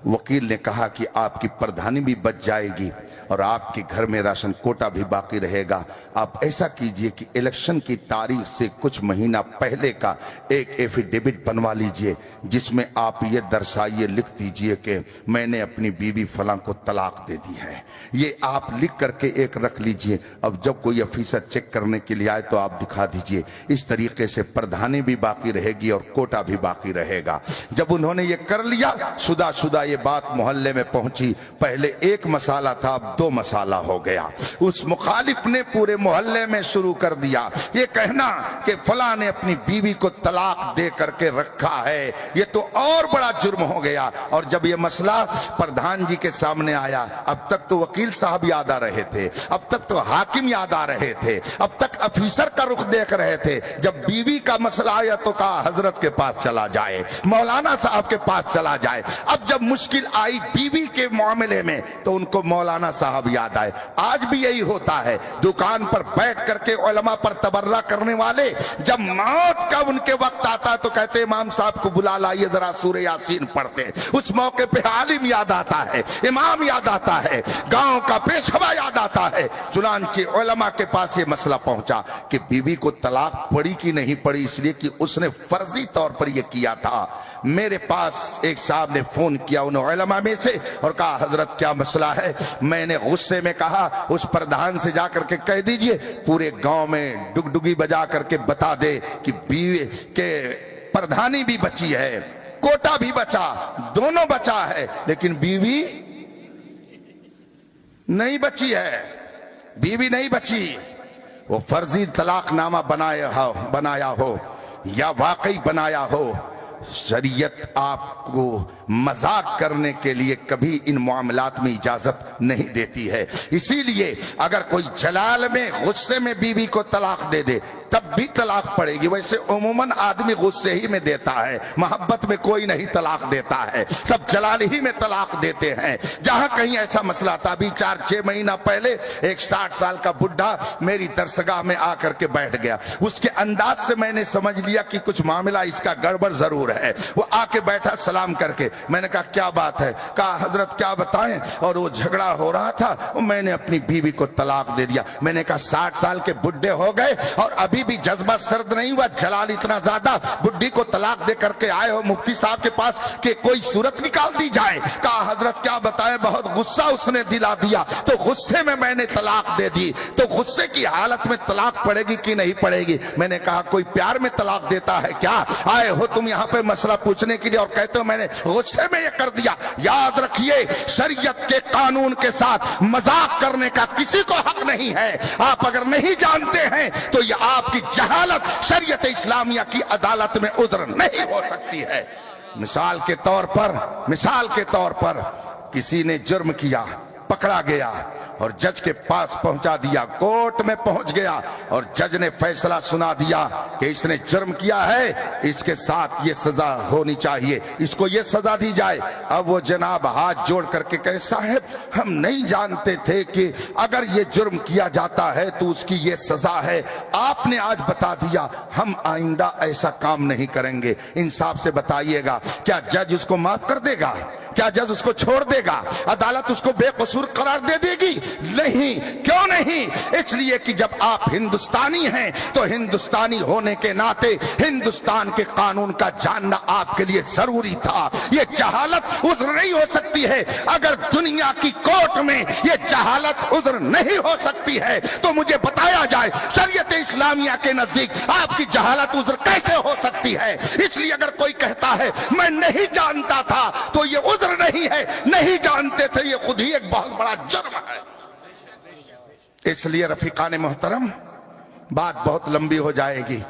Speaker 1: وکیل نے کہا کہ آپ کی پردھانی بھی بچ جائے گی اور آپ کے گھر میں راشن کوٹا بھی باقی رہے گا، آپ ایسا کیجئے کہ الیکشن کی تاریخ سے کچھ مہینہ پہلے کا ایک ایفیڈیوٹ بنوا لیجئے، جس میں آپ یہ درسائیے، لکھ دیجئے کہ میں نے اپنی بیوی فلاں کو طلاق دے دی ہے، یہ آپ لکھ کر کے ایک رکھ لیجئے، اب جب کوئی افیسر چیک کرنے کے لیے آئے تو آپ دکھا دیجئے۔ اس طریقے سے پردھانی بھی باقی رہے گی اور کوٹا بھی باقی رہے گا۔ جب انہوں نے یہ کر لیا، شدہ یہ بات محلے میں پہنچی، پہلے ایک مسالہ تھا اب 2 مسالہ ہو گیا۔ اس مخالف نے پورے محلے میں شروع کر دیا یہ کہنا کہ فلاں نے اپنی بیوی کو طلاق دے کر کے رکھا ہے، یہ تو اور بڑا جرم ہو گیا۔ اور جب یہ مسئلہ پردھان جی کے سامنے آیا، اب تک تو وکیل صاحب یاد آ رہے تھے، اب تک تو حاکم یاد آ رہے تھے، اب تک افیسر کا رخ دیکھ رہے تھے، جب بیوی کا مسئلہ آیا تو کہا حضرت کے پاس چلا جائے، مولانا صاحب کے پاس چلا جائے۔ اب جب مشکل آئی بیوی کے معاملے میں تو ان کو مولانا صاحب یاد آئے۔ آج بھی یہی ہوتا ہے، دکان پر بیٹھ کر کے علماء پر تبرہ کرنے والے جب موت کا ان کے وقت آتا تو کہتے امام صاحب کو بلا لائیے ذرا سورہ یاسین پڑھتے، اس موقع پہ عالم یاد آتا ہے، امام یاد آتا ہے، گاؤں کا پیشوا یاد آتا ہے۔ چنانچہ علماء کے پاس یہ مسئلہ پہنچا کہ بیوی کو طلاق پڑی کی نہیں پڑی، اس لیے کہ اس نے فرضی طور پر یہ کیا تھا۔ میرے پاس ایک صاحب نے فون کیا انہوں علماء میں سے اور کہا حضرت کیا مسئلہ ہے؟ میں نے غصے میں کہا اس پردھان سے جا کر کے کہہ دیجئے پورے گاؤں میں ڈگڈگی بجا کر کے بتا دے کہ بیوی کے پردھانی بھی بچی ہے، کوٹا بھی بچا، دونوں بچا ہے، لیکن بیوی نہیں بچی ہے، بیوی نہیں بچی۔ وہ فرضی طلاق نامہ بنایا ہو یا واقعی بنایا ہو، شریعت آپ کو مذاق کرنے کے لیے کبھی ان معاملات میں اجازت نہیں دیتی ہے۔ اسی لیے اگر کوئی جلال میں غصے میں بیوی کو طلاق دے دے تب بھی طلاق پڑے گی، ویسے عموماً آدمی غصے ہی میں دیتا ہے، محبت میں کوئی نہیں طلاق دیتا ہے، سب جلال ہی میں طلاق دیتے ہیں۔ جہاں کہیں ایسا مسئلہ تھا، ابھی 4-6 مہینہ پہلے ایک 60 سال کا بڈھا میری درسگاہ میں آ کر کے بیٹھ گیا، اس کے انداز سے میں نے سمجھ لیا کہ کچھ معاملہ اس کا گڑبڑ ضرور ہے۔ وہ آ کے بیٹھا سلام کر کے، میں نے کہا کیا بات ہے؟ کہا حضرت کیا بتائیں، اور وہ جھگڑا ہو رہا تھا، میں نے اپنی بیوی کو طلاق دے دیا۔ میں نے کہا 60 سال کے بڈھے ہو گئے اور ابھی ابھی بھی جذبہ سرد نہیں ہوا، جلال اتنا زیادہ، بڈھی کو طلاق دے کر کے آئے ہو مفتی صاحب کے پاس کہ کوئی صورت نکال دی جائے. کہا حضرت کیا بتائے، بہت غصہ اس نے دلا دیا تو غصے میں نے طلاق دے دی. تو غصے کی حالت میں طلاق پڑے گی کہ نہیں پڑے گی؟ میں نے کہا کوئی پیار میں طلاق دیتا ہے کیا؟ آئے ہو تم یہاں پہ مسئلہ پوچھنے کے لیے اور کہتے ہو میں نے غصے میں یہ کر دیا. یاد رکھیے شریعت کے قانون کے ساتھ مذاق کرنے کا کسی کو حق نہیں ہے. آپ اگر نہیں جانتے ہیں تو یہ آپ کی جہالت شریعت اسلامیہ کی عدالت میں عذر نہیں ہو سکتی ہے. مثال کے طور پر کسی نے جرم کیا، پکڑا گیا اور جج کے پاس پہنچا دیا، کورٹ میں پہنچ گیا اور جج نے فیصلہ سنا دیا کہ اس نے جرم کیا ہے، اس کے ساتھ یہ سزا ہونی چاہیے، اس کو یہ سزا دی جائے. اب وہ جناب ہاتھ جوڑ کر کے کہے صاحب ہم نہیں جانتے تھے کہ اگر یہ جرم کیا جاتا ہے تو اس کی یہ سزا ہے، آپ نے آج بتا دیا، ہم آئندہ ایسا کام نہیں کریں گے. انصاف سے بتائیے گا کیا جج اس کو معاف کر دے گا؟ کیا جج اس کو چھوڑ دے گا؟ عدالت اس کو بے قصور قرار دے دے گی؟ نہیں. کیوں نہیں؟ اس لیے کہ جب آپ ہندوستانی ہیں تو ہندوستانی ہونے کے ناطے ہندوستان کے قانون کا جاننا آپ کے لیے ضروری تھا. یہ جہالت عذر نہیں ہو سکتی ہے. اگر دنیا کی کورٹ میں یہ جہالت عذر نہیں ہو سکتی ہے تو مجھے بتایا جائے شریعت اسلامیہ کے نزدیک آپ کی جہالت عذر کیسے ہو سکتی ہے؟ اس لیے اگر کوئی کہتا ہے میں نہیں جانتا تھا تو یہ عذر نہیں ہے. نہیں جانتے تھے یہ خود ہی ایک بہت بڑا جرم ہے. اس لیے رفیقان محترم بات بہت لمبی ہو جائے گی،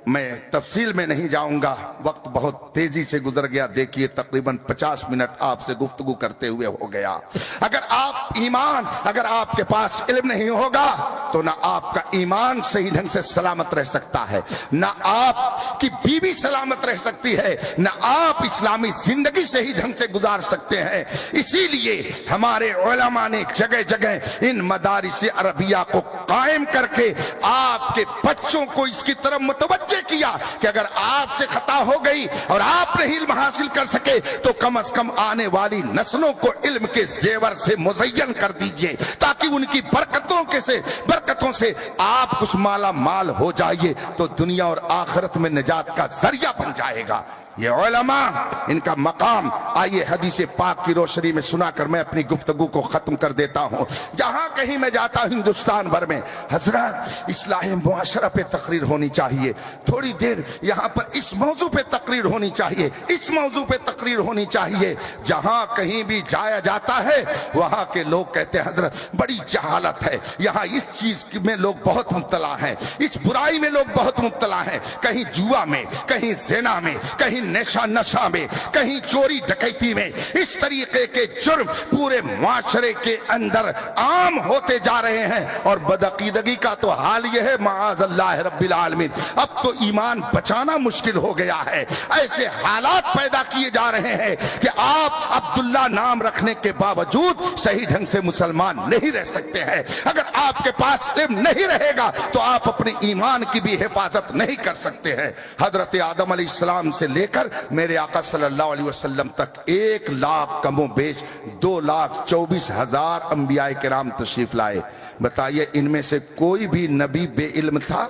Speaker 1: میں تفصیل میں نہیں جاؤں گا، وقت بہت تیزی سے گزر گیا. دیکھیے تقریباً 50 منٹ آپ سے گفتگو کرتے ہوئے ہو گیا. اگر آپ کے پاس علم نہیں ہوگا تو نہ آپ کا ایمان صحیح ڈھنگ سے سلامت رہ سکتا ہے، نہ آپ کی بیوی سلامت رہ سکتی ہے، نہ آپ اسلامی زندگی صحیح ڈھنگ سے گزار سکتے ہیں. اسی لیے ہمارے علماء نے جگہ جگہ ان مدارس عربیہ کو قائم کر کے آپ کے بچوں کو اس کی طرف متوجہ کیا کہ اگر آپ سے خطا ہو گئی اور آپ نہیں علم حاصل کر سکے تو کم از کم آنے والی نسلوں کو علم کے زیور سے مزین کر دیجئے تاکہ ان کی برکتوں سے آپ کچھ مالا مال ہو جائیے تو دنیا اور آخرت میں نجات کا ذریعہ بن جائے گا. یہ علماء ان کا مقام. آئیے حدیث پاک کی روشنی میں سنا کر میں اپنی گفتگو کو ختم کر دیتا ہوں. جہاں کہیں میں جاتا ہوں ہندوستان بھر میں حضرات اصلاح معاشرہ پہ تقریر ہونی چاہیے، تھوڑی دیر یہاں پر اس موضوع پہ تقریر ہونی چاہیے، اس موضوع پہ تقریر ہونی چاہیے. جہاں کہیں بھی جایا جاتا ہے وہاں کے لوگ کہتے ہیں حضرت بڑی جہالت ہے، یہاں اس چیز میں لوگ بہت مبتلا ہیں، اس برائی میں لوگ بہت مبتلا ہیں، کہیں جوا میں، کہیں زنا میں، کہیں نشہ میں، کہیں چوری ڈکیتی میں. اس طریقے کے جرم پورے معاشرے کے اندر عام ہوتے جا رہے ہیں اور بدعقیدگی کا تو حال یہ ہے معاذ اللہ رب العالمین. اب تو ایمان بچانا مشکل ہو گیا ہے. ایسے حالات پیدا کیے جا رہے ہیں کہ آپ عبداللہ نام رکھنے کے باوجود صحیح ڈھنگ سے مسلمان نہیں رہ سکتے ہیں. اگر آپ کے پاس علم نہیں رہے گا تو آپ اپنے ایمان کی بھی حفاظت نہیں کر سکتے ہیں. حضرت آدم علیہ السلام سے لے کر میرے آقا صلی اللہ علیہ وسلم تک 1 لاکھ کم و بیش 2,24,000 انبیاء کرام تشریف لائے. بتائیے ان میں سے کوئی بھی نبی بے علم تھا؟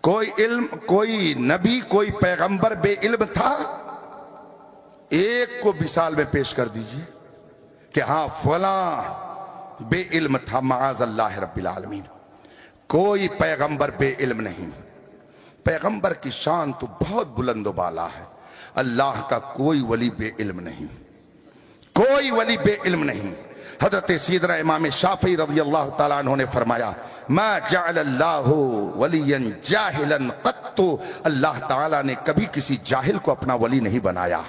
Speaker 1: کوئی نبی کوئی پیغمبر بے علم تھا؟ ایک کو مثال میں پیش کر دیجئے کہ ہاں فلاں بے علم تھا. معاذ اللہ رب العالمین. کوئی پیغمبر بے علم نہیں. پیغمبر کی شان تو بہت بلند و بالا ہے. اللہ کا کوئی ولی بے علم نہیں، کوئی ولی بے علم نہیں. حضرت سیدنا امام شافعی رضی اللہ تعالیٰ عنہ نے فرمایا ما جعل اللہ ولیا جاہلا قط. اللہ تعالیٰ نے کبھی کسی جاہل کو اپنا ولی نہیں بنایا.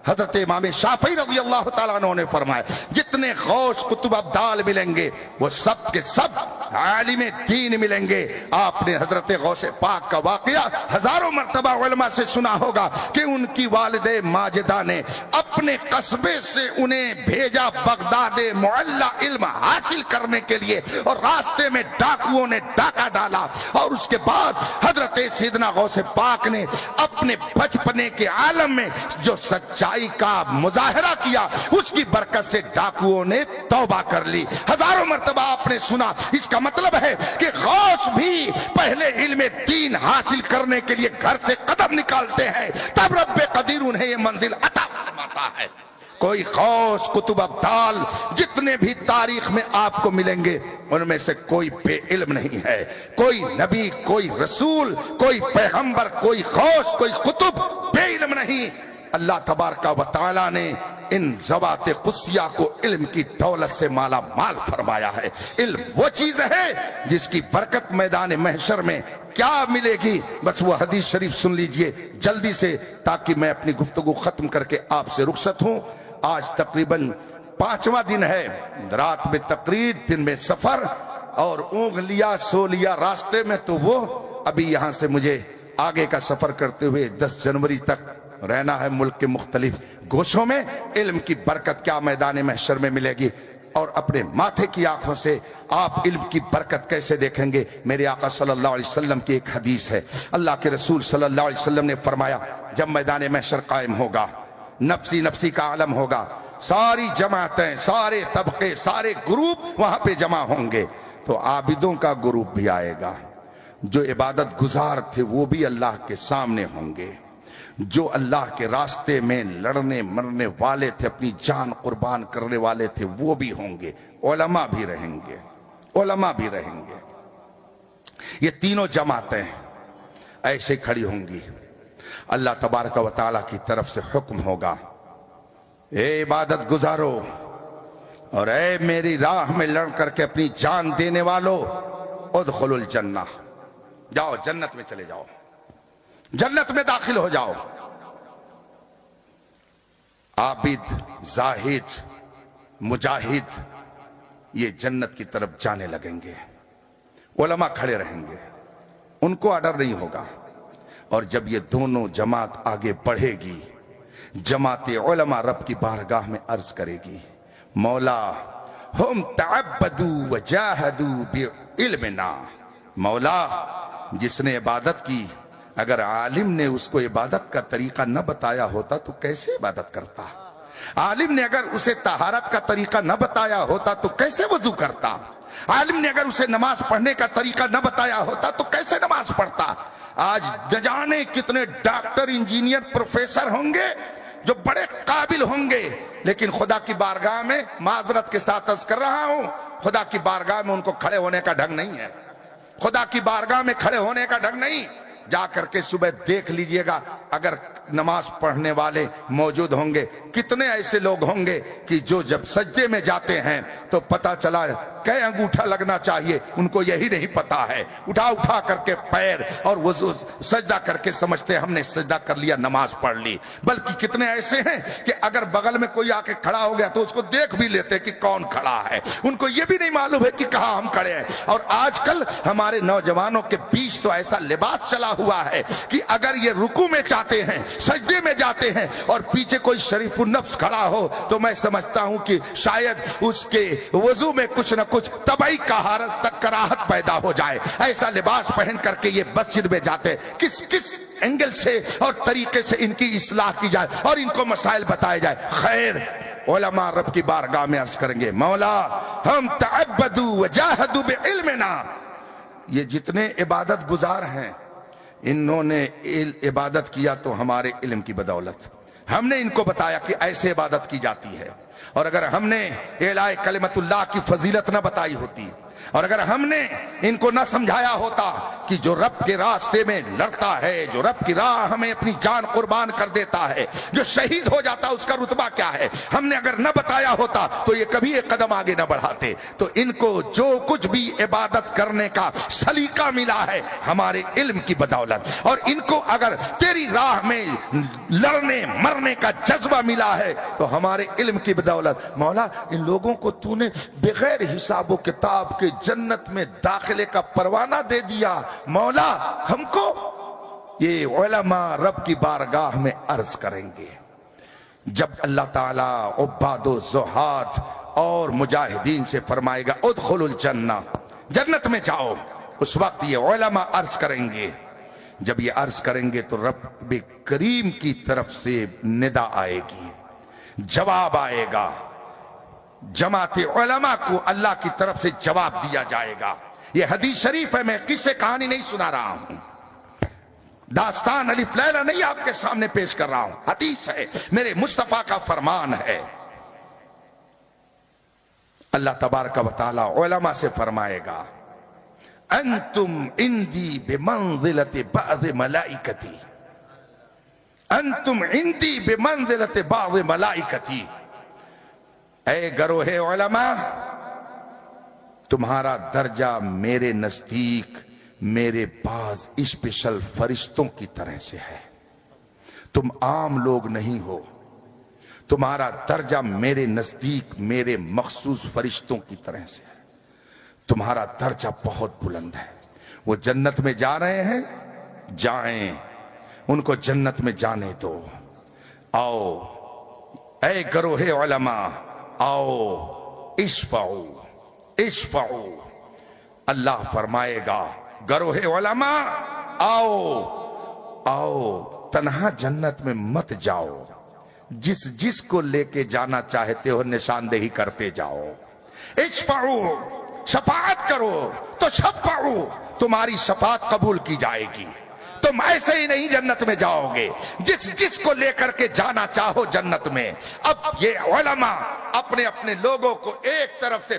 Speaker 1: حضرت امام شافعی رضی اللہ تعالیٰ عنہ نے فرمایا جتنے غوث قطب ابدال ملیں گے وہ سب کے سب عالم دین ملیں گے. آپ نے حضرت غوث پاک کا واقعہ ہزاروں مرتبہ علماء سے سنا ہوگا کہ ان کی والد ماجدہ نے اپنے قصبے سے انہیں بھیجا بغداد معلی علم حاصل کرنے کے لیے اور راستے میں ڈاکوؤں نے ڈاکہ ڈالا اور اس کے بعد حضرت سیدنا غوث پاک نے اپنے بچپنے کے عالم میں جو سچا سچائی کا مظاہرہ کیا، اس کی برکت سے ڈاکوؤں نے توبہ کر لی۔ ہزاروں مرتبہ آپ نے سنا، اس کا مطلب ہے کہ غوث بھی پہلے علم دین حاصل کرنے کے لیے گھر سے قدم نکالتے ہیں، تب رب قدیر انہیں یہ منزل عطا فرماتا ہے۔ کوئی غوث قطب ابدال جتنے بھی تاریخ میں آپ کو ملیں گے، ان میں سے کوئی بے علم نہیں ہے۔ کوئی نبی، کوئی رسول، کوئی پیغمبر، کوئی غوث، کوئی قطب بے علم نہیں۔ اللہ تبارک و تعالی نے ان ذوات قدسیہ کو علم کی دولت سے مالا مال فرمایا ہے۔ علم وہ چیز ہے جس کی برکت میدان محشر میں کیا ملے گی، بس وہ حدیث شریف سن لیجئے جلدی سے، تاکہ میں اپنی گفتگو ختم کر کے آپ سے رخصت ہوں۔ آج تقریباً 5واں دن ہے، رات میں تقریر، دن میں سفر، اور اونگ لیا سو لیا راستے میں، تو وہ ابھی یہاں سے مجھے آگے کا سفر کرتے ہوئے 10 جنوری تک رہنا ہے ملک کے مختلف گوشوں میں۔ علم کی برکت کیا میدان محشر میں ملے گی، اور اپنے ماتھے کی آنکھوں سے آپ علم کی برکت کیسے دیکھیں گے۔ میرے آقا صلی اللہ علیہ وسلم کی ایک حدیث ہے، اللہ کے رسول صلی اللہ علیہ وسلم نے فرمایا، جب میدان محشر قائم ہوگا، نفسی نفسی کا عالم ہوگا، ساری جماعتیں، سارے طبقے، سارے گروپ وہاں پہ جمع ہوں گے، تو عابدوں کا گروپ بھی آئے گا، جو عبادت گزار تھے وہ بھی اللہ کے سامنے ہوں گے، جو اللہ کے راستے میں لڑنے مرنے والے تھے، اپنی جان قربان کرنے والے تھے، وہ بھی ہوں گے، علماء بھی رہیں گے، علماء بھی رہیں گے۔ یہ تینوں جماعتیں ایسے کھڑی ہوں گی، اللہ تبارک و تعالیٰ کی طرف سے حکم ہوگا، اے عبادت گزارو، اور اے میری راہ میں لڑ کر کے اپنی جان دینے والو، ادخلوا الجنہ، جاؤ جنت میں چلے جاؤ، جنت میں داخل ہو جاؤ۔ عابد، زاہد، مجاہد یہ جنت کی طرف جانے لگیں گے، علماء کھڑے رہیں گے، ان کو آڈر نہیں ہوگا۔ اور جب یہ دونوں جماعت آگے بڑھے گی، جماعت علماء رب کی بارگاہ میں عرض کرے گی، مولا ہم تعبدوا وجاہدوا بعلمنا، مولا جس نے عبادت کی، اگر عالم نے اس کو عبادت کا طریقہ نہ بتایا ہوتا تو کیسے عبادت کرتا؟ عالم نے اگر اسے طہارت کا طریقہ نہ بتایا ہوتا تو کیسے وضو کرتا؟ عالم نے اگر اسے نماز پڑھنے کا طریقہ نہ بتایا ہوتا تو کیسے نماز پڑھتا؟ آج نہ جانے کتنے ڈاکٹر، انجینئر، پروفیسر ہوں گے جو بڑے قابل ہوں گے، لیکن خدا کی بارگاہ میں، معذرت کے ساتھ عرض کر رہا ہوں، خدا کی بارگاہ میں ان کو کھڑے ہونے کا ڈھنگ نہیں ہے، خدا کی بارگاہ میں کھڑے ہونے کا ڈھنگ نہیں۔ جا کر کے صبح دیکھ لیجئے گا، اگر نماز پڑھنے والے موجود ہوں گے، کتنے ایسے لوگ ہوں گے کہ جو جب سجدے میں جاتے ہیں تو پتا چلا کہ انگوٹھا لگنا چاہیے، ان کو یہی نہیں پتا ہے، اٹھا کر کے پیر اور وضو سجدہ کر کے سمجھتے ہم نے سجدہ کر لیا، نماز پڑھ لی۔ بلکہ کتنے ایسے ہیں کہ اگر بغل میں کوئی آ کے کھڑا ہو گیا تو اس کو دیکھ بھی لیتے کہ کون کھڑا ہے، ان کو یہ بھی نہیں معلوم ہے کہ کہاں ہم کھڑے ہیں۔ اور آج کل ہمارے نوجوانوں کے بیچ تو ایسا لباس چلا ہوا ہے کہ اگر یہ رکوع میں جاتے ہیں، سجدے میں جاتے ہیں، اور پیچھے کوئی شریف النفس کھڑا ہو تو میں سمجھتا ہوں کہ شاید اس کے وضو میں کچھ نہ کچھ طبعی کراہت پیدا ہو جائے۔ ایسا لباس پہن کر کے یہ مسجد میں جاتے، کس اینگل سے اور طریقے سے ان کی اصلاح کی جائے اور ان کو مسائل بتائے جائے۔ خیر، علماء رب کی بارگاہ میں عرض کریں گے، مولا ہم تعبدوا وجاہدوا بعلمنا، یہ جتنے عبادت گزار ہیں انہوں نے عبادت کیا تو ہمارے علم کی بدولت، ہم نے ان کو بتایا کہ ایسے عبادت کی جاتی ہے، اور اگر ہم نے اعلاء کلمت اللہ کی فضیلت نہ بتائی ہوتی، اور اگر ہم نے ان کو نہ سمجھایا ہوتا کہ جو رب کے راستے میں لڑتا ہے، جو رب کی راہ ہمیں اپنی جان قربان کر دیتا ہے، جو شہید ہو جاتا اس کا رتبہ کیا ہے، ہم نے اگر نہ بتایا ہوتا تو یہ کبھی ایک قدم آگے نہ بڑھاتے۔ تو ان کو جو کچھ بھی عبادت کرنے کا سلیقہ ملا ہے ہمارے علم کی بدولت، اور ان کو اگر تیری راہ میں لڑنے مرنے کا جذبہ ملا ہے تو ہمارے علم کی بدولت۔ مولا ان لوگوں کو تو نے بغیر حساب و کتاب کے جنت میں داخلے کا پروانہ دے دیا، مولا ہم کو۔ یہ علماء رب کی بارگاہ میں عرض کریں گے جب اللہ تعالیٰ عباد و زہاد اور مجاہدین سے فرمائے گا ادخلوا الجنہ، جنت میں جاؤ، اس وقت یہ علماء عرض کریں گے جب یہ عرض کریں گے تو رب کریم کی طرف سے ندا آئے گی، جواب آئے گا، جماعت علماء کو اللہ کی طرف سے جواب دیا جائے گا۔ یہ حدیث شریف ہے، میں قصے کہانی نہیں سنا رہا ہوں، داستان الف لیلہ نہیں آپ کے سامنے پیش کر رہا ہوں، حدیث ہے، میرے مصطفیٰ کا فرمان ہے۔ اللہ تبارک و تعالی علماء سے فرمائے گا انتم عندی بمنزلت بعض ملائکتی، انتم عندی بمنزلت بعض ملائکتی، اے گروہ علماء تمہارا درجہ میرے نزدیک میرے بعض اسپیشل فرشتوں کی طرح سے ہے، تم عام لوگ نہیں ہو، تمہارا درجہ میرے نزدیک میرے مخصوص فرشتوں کی طرح سے ہے، تمہارا درجہ بہت بلند ہے۔ وہ جنت میں جا رہے ہیں، جائیں، ان کو جنت میں جانے دو۔ آؤ اے گروہ علماء، آؤ اشفعوا اشفعوا، اللہ فرمائے گا گروہ علماء آؤ آؤ، تنہا جنت میں مت جاؤ، جس جس کو لے کے جانا چاہتے ہو نشاندہی کرتے جاؤ۔ اشفعوا، شفاعت کرو، تو شفعوا، تمہاری شفاعت قبول کی جائے گی، تم ایسے ہی نہیں جنت میں جاؤ گے، جس جس کو لے کر کے جانا چاہو جنت میں۔ اب یہ علماء اپنے اپنے لوگوں کو ایک طرف سے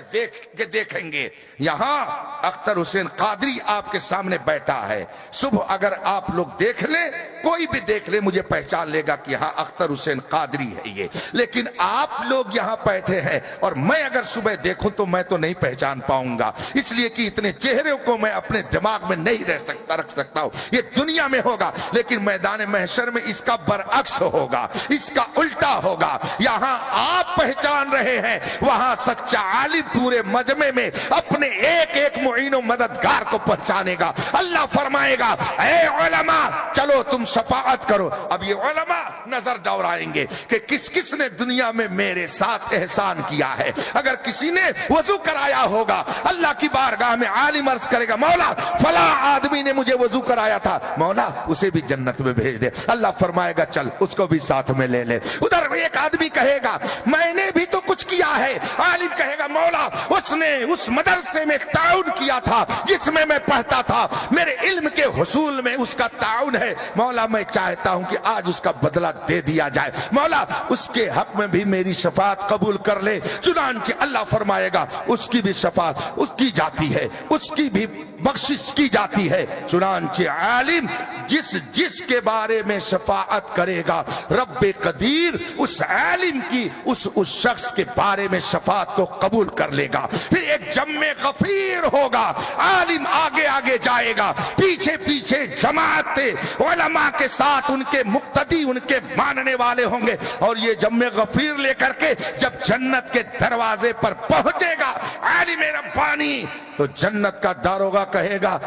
Speaker 1: دیکھیں گے، یہاں اختر حسین قادری آپ کے سامنے بیٹھا ہے، صبح اگر آپ لوگ دیکھ لیں، کوئی بھی دیکھ لے، مجھے پہچان لے گا کہ ہاں اختر حسین قادری ہے یہ، لیکن آپ لوگ یہاں بیٹھے ہیں اور میں اگر صبح دیکھوں تو میں تو نہیں پہچان پاؤں گا، اس لیے کہ اتنے چہروں کو میں اپنے دماغ میں نہیں رکھ سکتا ہوں۔ یہ دنیا میں ہوگا، لیکن میدان محشر میں اس کا برعکس ہوگا، اس کا الٹا ہوگا۔ یہاں آپ پہچان رہے ہیں، وہاں سچا عالم پورے مجمع میں اپنے ایک ایک معین و مددگار کو پہچانے گا۔ اللہ فرمائے گا اے علماء چلو تم شفاعت کرو۔ اب یہ علماء نظر دوڑائیں گے کہ کس کس نے دنیا میں میرے ساتھ احسان کیا ہے۔ اگر کسی نے وضو کرایا ہوگا، اللہ کی بارگاہ میں عالم عرض کرے گا مولا فلاں آدمی نے مجھے وضو کرایا تھا، مولا اسے بھی جنت میں بھیج دے۔ اللہ فرمائے گا چل اس کو بھی ساتھ میں لے لے۔ ادھر ایک آدمی کہے گا میں نے بھی تو کچھ کیا ہے، عالم کہے گا مولا اس نے اس مدرسے میں تعاون کیا تھا جس میں میں پڑھتا تھا، میرے علم کے حصول میں اس کا تعاون ہے، مولا میں چاہتا ہوں کہ آج اس کا بدلہ دے دیا جائے، مولا اس کے حق میں بھی میری شفاعت قبول کر لے۔ چنانچہ اللہ فرمائے گا اس کی بھی شفاعت اس کی جاتی ہے، اس کی بھی بخشش کی جاتی ہے۔ چنانچہ عالم جس جس کے بارے میں شفاعت کرے گا، رب قدیر اس عالم کی اس شخص کے بارے میں شفاعت کو قبول کر لے گا۔ پھر ایک جمع غفیر ہوگا، عالم آگے آگے جائے گا، پیچھے پیچھے جماعت علماء کے ساتھ ان کے مقتدی ان کے ماننے والے ہوں گے، اور یہ جمع غفیر لے کر کے جب جنت کے دروازے پر پہنچے گا عالم ربانی، تو جنت کا داروغہ کہے گا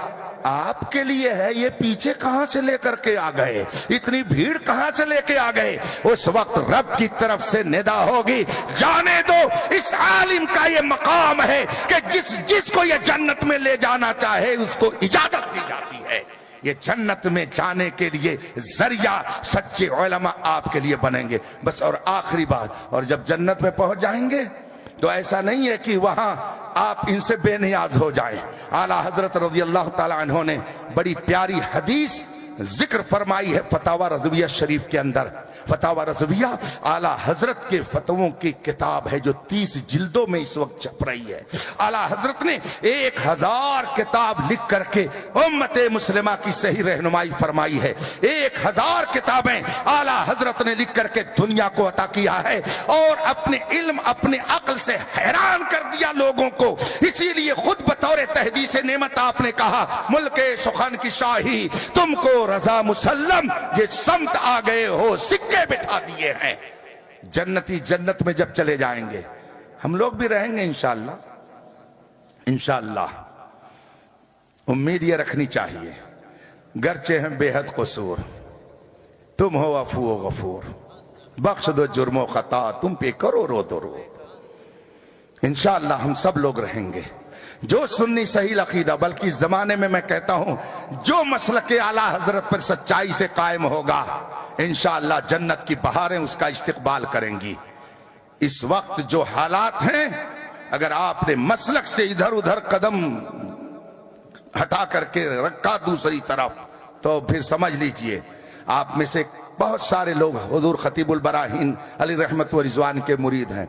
Speaker 1: آپ کے لیے ہے، یہ پیچھے کہاں سے لے کر کے آ گئے، اتنی بھیڑ کہاں سے لے کے آ گئے۔ اس وقت رب کی طرف سے ندا ہوگی جانے دو، اس عالم کا یہ مقام ہے کہ جس جس کو یہ جنت میں لے جانا چاہے اس کو اجازت دی جاتی ہے۔ یہ جنت میں جانے کے لیے ذریعہ سچے علماء آپ کے لیے بنیں گے۔ بس اور آخری بات، اور جب جنت میں پہنچ جائیں گے تو ایسا نہیں ہے کہ وہاں آپ ان سے بے نیاز ہو جائیں۔ اعلیٰ حضرت رضی اللہ تعالی عنہ نے بڑی پیاری حدیث ذکر فرمائی ہے فتاوی رضویہ شریف کے اندر۔ فتاوی رضویہ اعلیٰ حضرت کے فتووں کی کتاب ہے جو 30 جلدوں میں اس وقت چھپ رہی ہے۔ اعلیٰ حضرت نے 1000 کتاب لکھ کر کے امت مسلمہ کی صحیح رہنمائی فرمائی ہے۔ 1000 کتابیں اعلیٰ حضرت نے لکھ کر کے دنیا کو عطا کیا ہے، اور اپنے علم اپنے عقل سے حیران کر دیا لوگوں کو۔ اسی لیے خود بطور تحدیث نعمت آپ نے کہا ملک سخن کی شاہی تم کو رضا مسلم، یہ سمت آ گئے ہو سکے بٹھا دیے ہیں۔ جنتی جنت میں جب چلے جائیں گے، ہم لوگ بھی رہیں گے انشاءاللہ، انشاءاللہ امید یہ رکھنی چاہیے گرچہ ہم بے حد قصور، تم ہو عفو و غفور، بخش دو جرم و خطا تم پہ کرو رو دو رو۔ انشاءاللہ ہم سب لوگ رہیں گے، جو سنی صحیح عقیدہ، بلکہ اس زمانے میں کہتا ہوں جو مسلک اعلیٰ حضرت پر سچائی سے قائم ہوگا انشاءاللہ جنت کی بہاریں اس کا استقبال کریں گی۔ اس وقت جو حالات ہیں، اگر آپ نے مسلک سے ادھر ادھر قدم ہٹا کر کے رکھا دوسری طرف تو پھر سمجھ لیجئے آپ میں سے بہت سارے لوگ حضور خطیب البراہین علی رحمت و رضوان کے مرید ہیں۔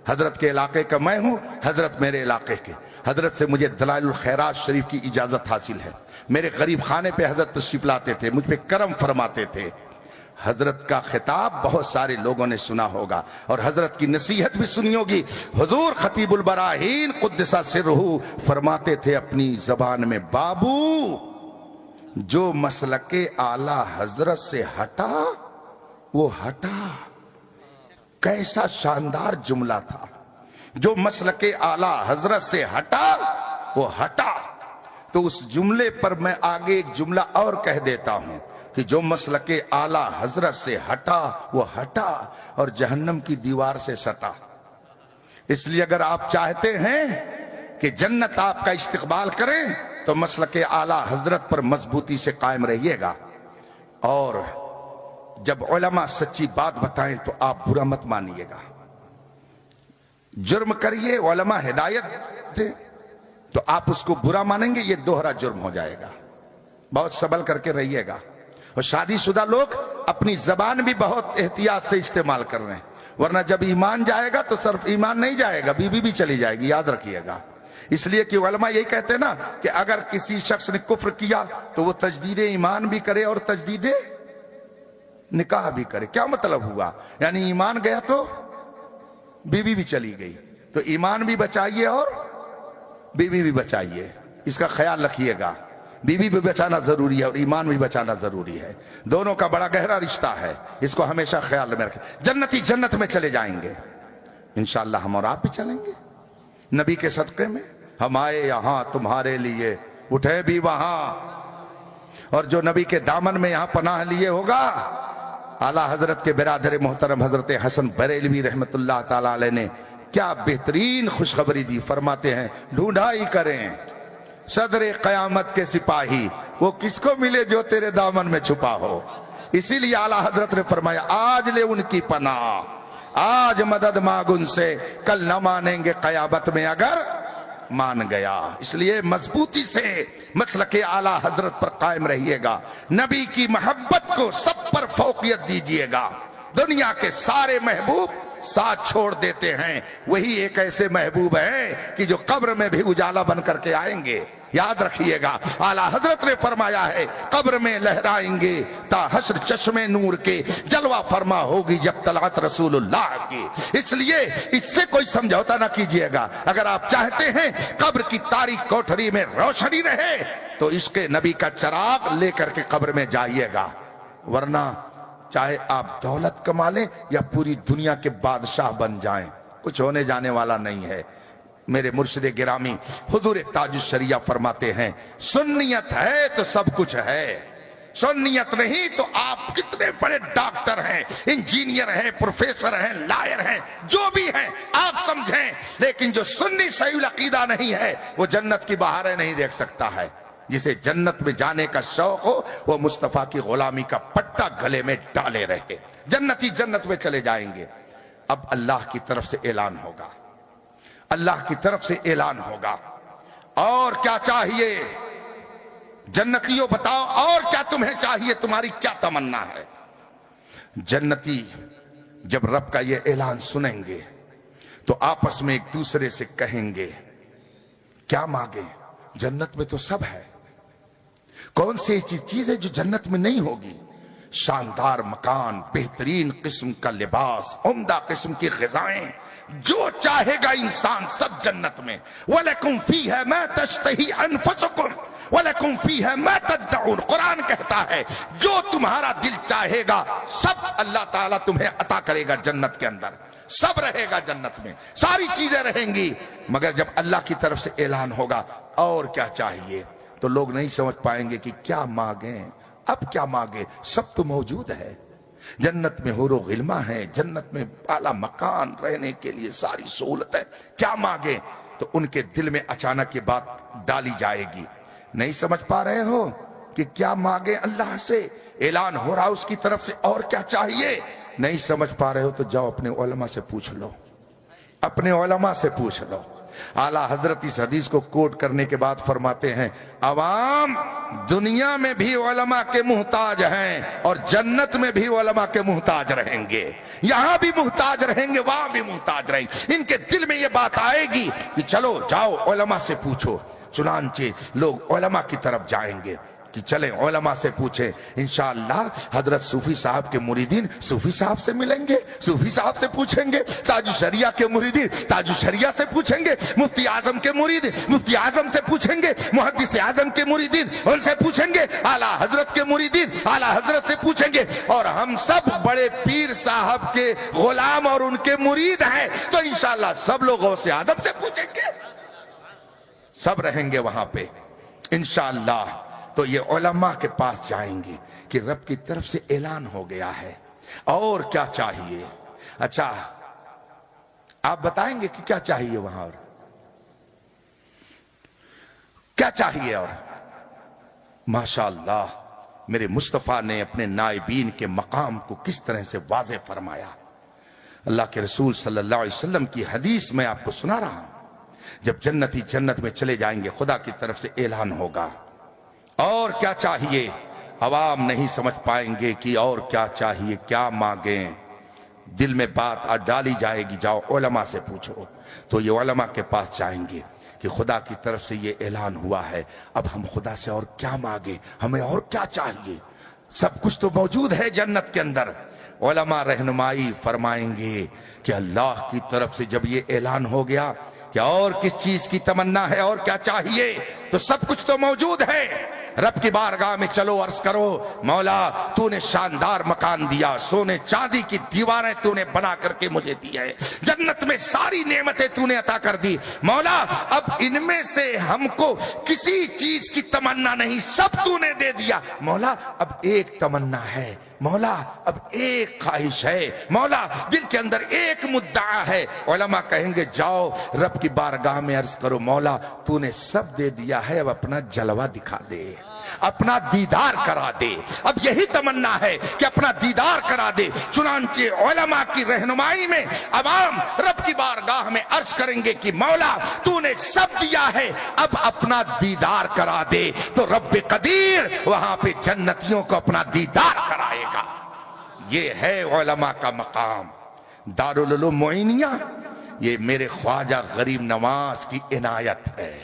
Speaker 1: حضرت کے علاقے کا میں ہوں، حضرت میرے علاقے کے، حضرت سے مجھے دلائل الخیرات شریف کی اجازت حاصل ہے۔ میرے غریب خانے پہ حضرت تشریف لاتے تھے، مجھ پہ کرم فرماتے تھے۔ حضرت کا خطاب بہت سارے لوگوں نے سنا ہوگا اور حضرت کی نصیحت بھی سنی ہوگی۔ حضور خطیب البراہین قدس سرہ فرماتے تھے اپنی زبان میں، بابو جو مسلک اعلی حضرت سے ہٹا وہ ہٹا۔ کیسا شاندار جملہ تھا، جو مسلک اعلی حضرت سے ہٹا وہ ہٹا۔ تو اس جملے پر میں آگے ایک جملہ اور کہہ دیتا ہوں کہ جو مسلک اعلی حضرت سے ہٹا وہ ہٹا اور جہنم کی دیوار سے سٹا۔ اس لیے اگر آپ چاہتے ہیں کہ جنت آپ کا استقبال کریں تو مسلک اعلی حضرت پر مضبوطی سے قائم رہیے گا، اور جب علماء سچی بات بتائیں تو آپ برا مت مانیے گا۔ جرم کریے، علماء ہدایت دیں تو آپ اس کو برا مانیں گے، یہ دوہرا جرم ہو جائے گا۔ بہت سنبھل کر کے رہیے گا۔ اور شادی شدہ لوگ اپنی زبان بھی بہت احتیاط سے استعمال کر رہے ہیں، ورنہ جب ایمان جائے گا تو صرف ایمان نہیں جائے گا، بیوی بھی چلی جائے گی، یاد رکھیے گا۔ اس لیے کہ علماء یہی کہتے ہیں نا کہ اگر کسی شخص نے کفر کیا تو وہ تجدید ایمان بھی کرے اور تجدید نکاح بھی کرے۔ کیا مطلب ہوا؟ یعنی ایمان گیا تو بیوی بھی چلی گئی، تو ایمان بھی بچائیے اور بیوی بھی بچائیے، اس کا خیال رکھیے گا۔ بیوی بھی بچانا ضروری ہے اور ایمان بھی بچانا ضروری ہے، دونوں کا بڑا گہرا رشتہ ہے، اس کو ہمیشہ خیال میں رکھیں۔ جنتی جنت میں چلے جائیں گے انشاءاللہ، ہم اور آپ بھی چلیں گے نبی کے صدقے میں۔ ہم آئے یہاں تمہارے لیے، اٹھے بھی وہاں، اور جو نبی کے دامن میں یہاں پناہ لیے ہوگا، اعلیٰ حضرت کے برادر محترم حضرت حسن بریلوی رحمت اللہ تعالی علیہ نے کیا بہترین خوشخبری دی۔ فرماتے ہیں ڈھونڈائی کریں صدر قیامت کے سپاہی، وہ کس کو ملے جو تیرے دامن میں چھپا ہو۔ اسی لیے اعلیٰ حضرت نے فرمایا آج لے ان کی پناہ، آج مدد مانگ ان سے، کل نہ مانیں گے قیامت میں اگر مان گیا۔ اس لیے مضبوطی سے مسلک اعلیٰ حضرت پر قائم رہیے گا، نبی کی محبت کو سب پر فوقیت دیجیے گا۔ دنیا کے سارے محبوب ساتھ چھوڑ دیتے ہیں، وہی ایک ایسے محبوب ہیں کہ جو قبر میں بھی اجالا بن کر کے آئیں گے، یاد رکھیے گا۔ اعلیٰ حضرت نے فرمایا ہے قبر میں لہرائیں گے تا حشر چشمے نور کے، جلوہ فرما ہوگی جب طلعت رسول اللہ کی۔ اس لیے اس سے کوئی سمجھوتا نہ کیجیے گا۔ اگر آپ چاہتے ہیں قبر کی تاریک کوٹھری میں روشنی رہے تو عشق نبی کا چراغ لے کر کے قبر میں جائیے گا، ورنہ چاہے آپ دولت کما لیں یا پوری دنیا کے بادشاہ بن جائیں، کچھ ہونے جانے والا نہیں ہے۔ میرے مرشد گرامی حضور تاج الشریعہ فرماتے ہیں سنیت ہے تو سب کچھ ہے، سنیت نہیں تو آپ کتنے بڑے ڈاکٹر ہیں، انجینئر ہیں، پروفیسر ہیں، لائر ہیں، جو بھی ہیں آپ سمجھیں، لیکن جو سنی صحیح العقیدہ نہیں ہے وہ جنت کی بہاریں نہیں دیکھ سکتا ہے۔ جسے جنت میں جانے کا شوق ہو وہ مصطفیٰ کی غلامی کا پٹا گلے میں ڈالے رہے، جنتی جنت میں چلے جائیں گے۔ اب اللہ کی طرف سے اعلان ہوگا، اللہ کی طرف سے اعلان ہوگا، اور کیا چاہیے جنتیوں بتاؤ، اور کیا تمہیں چاہیے، تمہاری کیا تمنا ہے؟ جنتی جب رب کا یہ اعلان سنیں گے تو آپس میں ایک دوسرے سے کہیں گے کیا مانگیں؟ جنت میں تو سب ہے، کون سی چیز ہے جو جنت میں نہیں ہوگی؟ شاندار مکان، بہترین قسم کا لباس، عمدہ قسم کی غذائیں، جو چاہے گا انسان سب جنت میں۔ وَلَكُمْ فِيهَا مَا تَشْتَهِي أَنفُسُكُمْ وَلَكُمْ فِيهَا مَا تَدَّعُونَ۔ قرآن کہتا ہے جو تمہارا دل چاہے گا سب اللہ تعالیٰ تمہیں عطا کرے گا جنت کے اندر، سب رہے گا جنت میں، ساری چیزیں رہیں گی۔ مگر جب اللہ کی طرف سے اعلان ہوگا اور کیا چاہیے تو لوگ نہیں سمجھ پائیں گے کہ کیا مانگیں، اب کیا مانگیں، سب تو موجود ہے۔ جنت میں حور و غلماں ہیں، جنت میں اعلیٰ مکان، رہنے کے لیے ساری سہولت ہے، کیا مانگیں؟ تو ان کے دل میں اچانک یہ بات ڈالی جائے گی، نہیں سمجھ پا رہے ہو کہ کیا مانگے اللہ سے؟ اعلان ہو رہا اس کی طرف سے اور کیا چاہیے؟ نہیں سمجھ پا رہے ہو تو جاؤ اپنے علماء سے پوچھ لو، اپنے علماء سے پوچھ لو۔ اعلیٰ حضرت اس حدیث کو کوٹ کرنے کے بعد فرماتے ہیں عوام دنیا میں بھی علماء کے محتاج ہیں اور جنت میں بھی علماء کے محتاج رہیں گے، یہاں بھی محتاج رہیں گے، وہاں بھی محتاج رہیں گے۔ ان کے دل میں یہ بات آئے گی کہ چلو جاؤ علماء سے پوچھو، چنانچہ لوگ علماء کی طرف جائیں گے کہ چلیں علماء سے پوچھیں، انشاءاللہ حضرت صوفی صاحب کے مریدین صوفی صاحب سے ملیں گے، صوفی صاحب سے پوچھیں گے، تاج الشریعہ کے مریدین تاج الشریعہ سے پوچھیں گے، مفتی اعظم کے مرید مفتی اعظم سے پوچھیں گے، محدث اعظم کے مریدین ان سے پوچھیں گے، اعلیٰ حضرت کے مریدین اعلیٰ حضرت سے پوچھیں گے، اور ہم سب بڑے پیر صاحب کے غلام اور ان کے مرید ہیں تو انشاءاللہ سب لوگوں سے اعظم سے پوچھیں گے، سب رہیں گے وہاں پہ انشاءاللہ۔ تو یہ علماء کے پاس جائیں گے کہ رب کی طرف سے اعلان ہو گیا ہے، اور کیا چاہیے؟ اچھا آپ بتائیں گے کہ کیا چاہیے وہاں، اور کیا چاہیے؟ اور ماشاءاللہ میرے مصطفیٰ نے اپنے نائبین کے مقام کو کس طرح سے واضح فرمایا۔ اللہ کے رسول صلی اللہ علیہ وسلم کی حدیث میں آپ کو سنا رہا ہوں، جب جنتی جنت میں چلے جائیں گے خدا کی طرف سے اعلان ہوگا، اور کیا چاہیے؟ عوام نہیں سمجھ پائیں گے کہ اور کیا چاہیے، کیا مانگیں، دل میں بات ڈالی جائے گی جاؤ علماء سے پوچھو، تو یہ علماء کے پاس جائیں گے کہ خدا کی طرف سے یہ اعلان ہوا ہے، اب ہم خدا سے اور کیا مانگیں، ہمیں اور کیا چاہیے؟ سب کچھ تو موجود ہے جنت کے اندر۔ علماء رہنمائی فرمائیں گے کہ اللہ کی طرف سے جب یہ اعلان ہو گیا کہ اور کس چیز کی تمنا ہے اور کیا چاہیے، تو سب کچھ تو موجود ہے۔ رب کی بارگاہ میں چلو عرض کرو مولا تو نے شاندار مکان دیا، سونے چاندی کی دیواریں تو نے بنا کر کے مجھے دی ہے، جنت میں ساری نعمتیں تو نے عطا کر دی، مولا اب ان میں سے ہم کو کسی چیز کی تمنا نہیں، سب تو نے دے دیا، مولا اب ایک تمنا ہے، مولا اب ایک خواہش ہے، مولا دل کے اندر ایک مدعا ہے۔ علماء کہیں گے جاؤ رب کی بارگاہ میں عرض کرو مولا تو نے سب دے دیا ہے، اب اپنا جلوہ دکھا دے، اپنا دیدار کرا دے، اب یہی تمنا ہے کہ اپنا دیدار کرا دے۔ چنانچہ علماء کی رہنمائی میں عوام رب کی بارگاہ میں عرض کریں گے کہ مولا تو نے سب دیا ہے، اب اپنا دیدار کرا دے، تو رب قدیر وہاں پہ جنتیوں کو اپنا دیدار کرائے گا۔ یہ ہے علماء کا مقام۔ دارالعلوم معینیہ یہ میرے خواجہ غریب نواز کی عنایت ہے،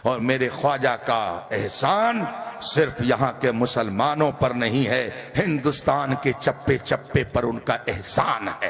Speaker 1: اور میرے خواجہ کا احسان صرف یہاں کے مسلمانوں پر نہیں ہے، ہندوستان کے چپے چپے پر ان کا احسان ہے۔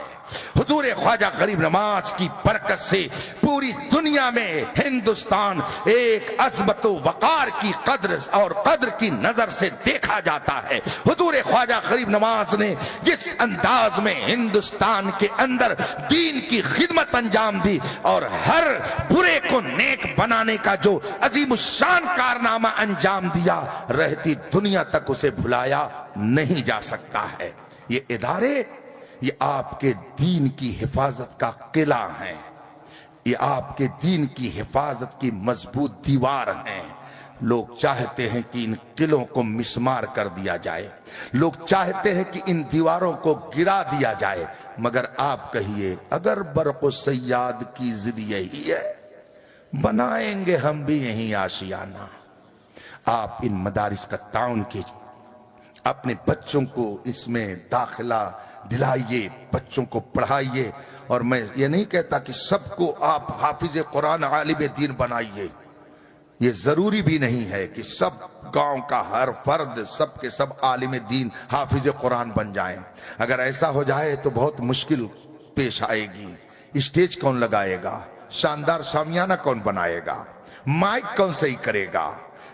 Speaker 1: حضور خواجہ غریب نواز کی برکت سے پوری دنیا میں ہندوستان ایک عظمت و وقار کی قدر کی نظر سے دیکھا جاتا ہے۔ حضور خواجہ غریب نواز نے جس انداز میں ہندوستان کے اندر دین کی خدمت انجام دی اور ہر برے کو نیک بنانے کا جو عظیم الشان کارنامہ انجام دیا، رہتی دنیا تک اسے بھلایا نہیں جا سکتا ہے۔ یہ ادارے یہ آپ کے دین کی حفاظت کا قلعہ ہیں، یہ آپ کے دین کی حفاظت کی مضبوط دیوار ہیں۔ لوگ چاہتے ہیں کہ ان قلعوں کو مسمار کر دیا جائے، لوگ چاہتے ہیں کہ ان دیواروں کو گرا دیا جائے، مگر آپ کہیے اگر برق و صیاد کی ضد یہی ہے بنائیں گے ہم بھی یہیں آشیانہ۔ آپ ان مدارس کا تعاون کیجیے، اپنے بچوں کو اس میں داخلہ دلائیے، بچوں کو پڑھائیے، اور میں یہ نہیں کہتا کہ سب کو آپ حافظ قرآن عالم دین بنائیے، یہ ضروری بھی نہیں ہے کہ سب گاؤں کا ہر فرد سب کے سب عالم دین حافظ قرآن بن جائیں۔ اگر ایسا ہو جائے تو بہت مشکل پیش آئے گی۔ اسٹیج کون لگائے گا؟ شاندار شامیانہ کون بنائے گا؟ مائک کون صحیح کرے گا؟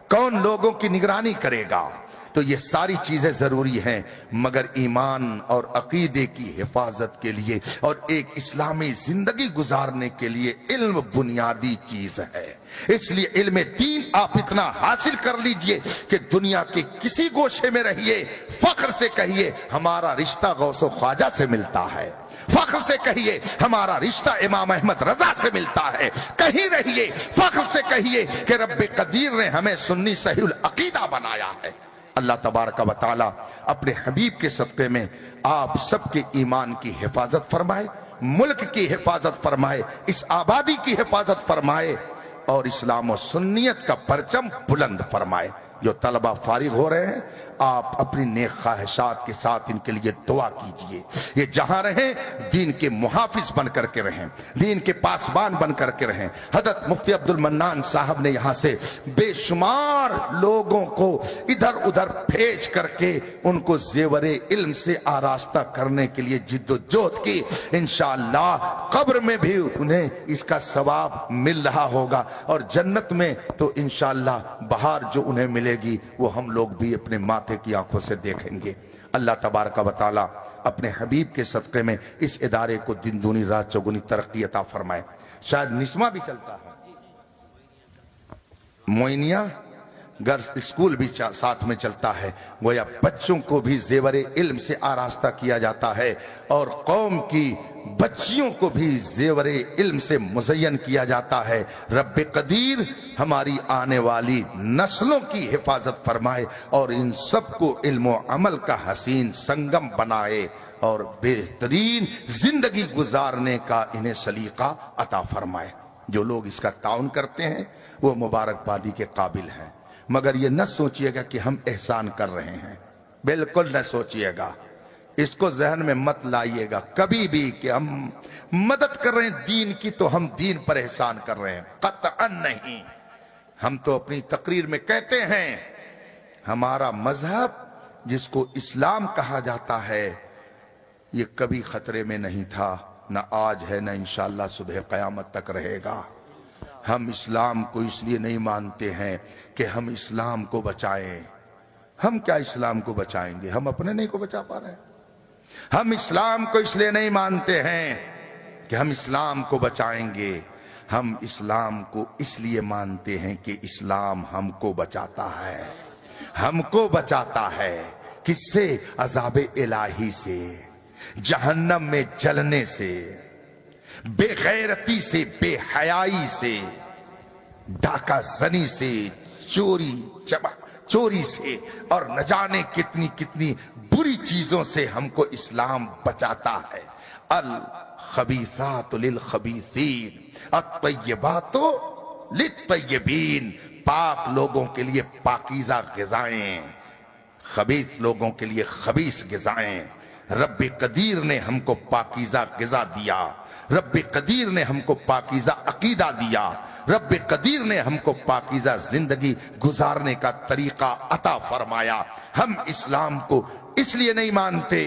Speaker 1: کون لوگوں کی نگرانی کرے گا؟ تو یہ ساری چیزیں ضروری ہیں، مگر ایمان اور عقیدے کی حفاظت کے لیے اور ایک اسلامی زندگی گزارنے کے لیے علم بنیادی چیز ہے۔ اس لیے علم دین آپ اتنا حاصل کر لیجئے کہ دنیا کے کسی گوشے میں رہیے، فخر سے کہیے ہمارا رشتہ غوث و خواجہ سے ملتا ہے، فخر سے کہیے ہمارا رشتہ امام احمد رضا سے ملتا ہے. کہیں رہیے فخر سے کہیے کہ رب قدیر نے ہمیں سنی صحیح العقیدہ بنایا ہے. اللہ تبارک و تعالی اپنے حبیب کے صدقے میں آپ سب کے ایمان کی حفاظت فرمائے, ملک کی حفاظت فرمائے, اس آبادی کی حفاظت فرمائے اور اسلام و سنیت کا پرچم بلند فرمائے. جو طلبہ فارغ ہو رہے ہیں آپ اپنی نیک خواہشات کے ساتھ ان کے لیے دعا کیجئے. یہ جہاں رہیں دین کے محافظ بن کر کے رہیں, دین کے پاسبان بن کر کے رہیں. حضرت مفتی عبد المنان صاحب نے یہاں سے بے شمار لوگوں کو ادھر ادھر بھیج کر کے ان کو زیور علم سے آراستہ کرنے کے لیے جد و جہد کی. انشاءاللہ قبر میں بھی انہیں اس کا ثواب مل رہا ہوگا اور جنت میں تو انشاءاللہ بہار جو انہیں ملے گی وہ ہم لوگ بھی اپنے ماتھے کی آنکھوں سے دیکھیں گے. اللہ تبارک و تعالی اپنے حبیب کے صدقے میں اس ادارے کو دن دونی رات چوگنی ترقی عطا فرمائے. شاید نسمہ بھی چلتا ہے, موئنیا گھر اسکول بھی ساتھ میں چلتا ہے. گویا بچوں کو بھی زیور علم سے آراستہ کیا جاتا ہے اور قوم کی بچیوں کو بھی زیور علم سے مزین کیا جاتا ہے. رب قدیر ہماری آنے والی نسلوں کی حفاظت فرمائے اور ان سب کو علم و عمل کا حسین سنگم بنائے اور بہترین زندگی گزارنے کا انہیں سلیقہ عطا فرمائے. جو لوگ اس کا تعاون کرتے ہیں وہ مبارکبادی کے قابل ہیں, مگر یہ نہ سوچئے گا کہ ہم احسان کر رہے ہیں, بالکل نہ سوچئے گا. اس کو ذہن میں مت لائیے گا کبھی بھی کہ ہم مدد کر رہے ہیں دین کی تو ہم دین پر احسان کر رہے ہیں, قطعا نہیں. ہم تو اپنی تقریر میں کہتے ہیں ہمارا مذہب جس کو اسلام کہا جاتا ہے یہ کبھی خطرے میں نہیں تھا, نہ آج ہے نہ انشاءاللہ صبح قیامت تک رہے گا. ہم اسلام کو اس لیے نہیں مانتے ہیں کہ ہم اسلام کو بچائیں. ہم کیا اسلام کو بچائیں گے, ہم اپنے نہیں کو بچا پا رہے ہیں. ہم اسلام کو اس لیے نہیں مانتے ہیں کہ ہم اسلام کو بچائیں گے, ہم اسلام کو اس لیے مانتے ہیں کہ اسلام ہم کو بچاتا ہے. ہم کو بچاتا ہے کس سے؟ عذاب الہی سے, جہنم میں جلنے سے, بے غیرتی سے, بے حیائی سے, ڈاکہ زنی سے, چوری سے اور نہ جانے کتنی کتنی بری چیزوں سے ہم کو اسلام بچاتا ہے. الخبیثات للخبیثین الطیبات للطیبین. پاک لوگوں کے لیے پاکیزہ غذائیں, خبیث لوگوں کے لیے خبیث غذائیں. رب قدیر نے ہم کو پاکیزہ غذا دیا, رب قدیر نے ہم کو پاکیزہ عقیدہ دیا, رب قدیر نے ہم کو پاکیزہ زندگی گزارنے کا طریقہ عطا فرمایا. ہم اسلام کو اس لیے نہیں مانتے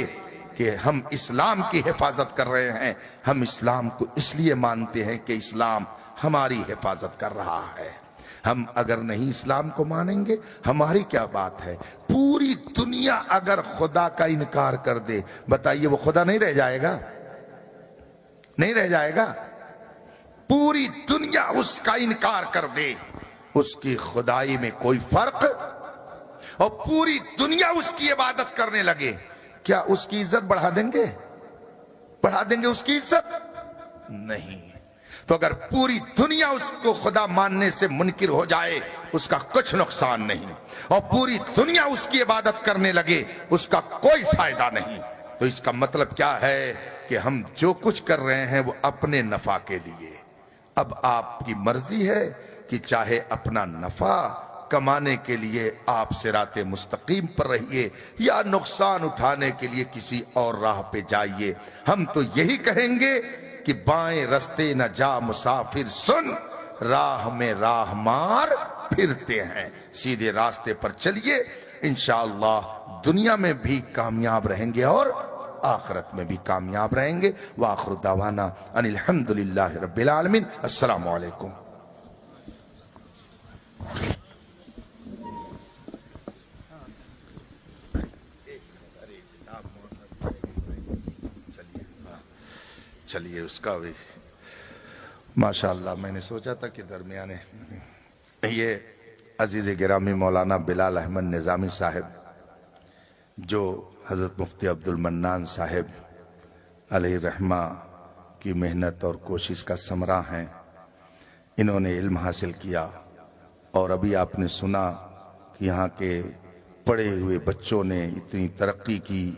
Speaker 1: کہ ہم اسلام کی حفاظت کر رہے ہیں, ہم اسلام کو اس لیے مانتے ہیں کہ اسلام ہماری حفاظت کر رہا ہے. ہم اگر نہیں اسلام کو مانیں گے ہماری کیا بات ہے؟ پوری دنیا اگر خدا کا انکار کر دے, بتائیے وہ خدا نہیں رہ جائے گا؟ نہیں رہ جائے گا. پوری دنیا اس کا انکار کر دے, اس کی خدائی میں کوئی فرق, اور پوری دنیا اس کی عبادت کرنے لگے, کیا اس کی عزت بڑھا دیں گے؟ بڑھا دیں گے اس کی عزت؟ نہیں. تو اگر پوری دنیا اس کو خدا ماننے سے منکر ہو جائے اس کا کچھ نقصان نہیں, اور پوری دنیا اس کی عبادت کرنے لگے اس کا کوئی فائدہ نہیں. تو اس کا مطلب کیا ہے کہ ہم جو کچھ کر رہے ہیں وہ اپنے نفع کے لیے. اب آپ کی مرضی ہے کہ چاہے اپنا نفع کمانے کے لیے آپ صراط مستقیم پر رہیے یا نقصان اٹھانے کے لیے کسی اور راہ پہ جائیے. ہم تو یہی کہیں گے کہ بائیں رستے نہ جا مسافر سن, راہ میں راہ مار پھرتے ہیں. سیدھے راستے پر چلیے, انشاءاللہ دنیا میں بھی کامیاب رہیں گے اور آخرت میں بھی کامیاب رہیں گے. وآخر دعوانا ان الحمدللہ رب العالمین. السلام علیکم. چلیے اس کا بھی ماشاءاللہ میں نے سوچا تھا کہ درمیانے یہ عزیز گرامی مولانا بلال احمد نظامی صاحب جو حضرت مفتی عبد المنان صاحب علیہ رحمہ کی محنت اور کوشش کا ثمرہ ہیں۔ انہوں نے علم حاصل کیا اور ابھی آپ نے سنا کہ یہاں کے پڑھے ہوئے بچوں نے اتنی ترقی کی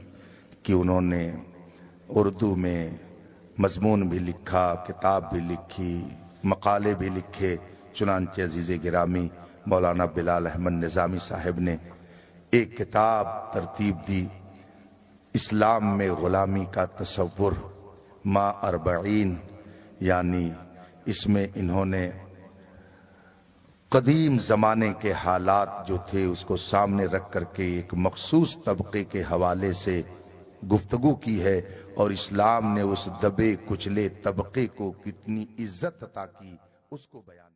Speaker 1: کہ انہوں نے اردو میں مضمون بھی لکھا، کتاب بھی لکھی، مقالے بھی لکھے۔ چنانچہ عزیز گرامی مولانا بلال احمد نظامی صاحب نے ایک کتاب ترتیب دی، اسلام میں غلامی کا تصور ما 40، یعنی اس میں انہوں نے قدیم زمانے کے حالات جو تھے اس کو سامنے رکھ کر کے ایک مخصوص طبقے کے حوالے سے گفتگو کی ہے، اور اسلام نے اس دبے کچلے طبقے کو کتنی عزت عطا کی اس کو بیان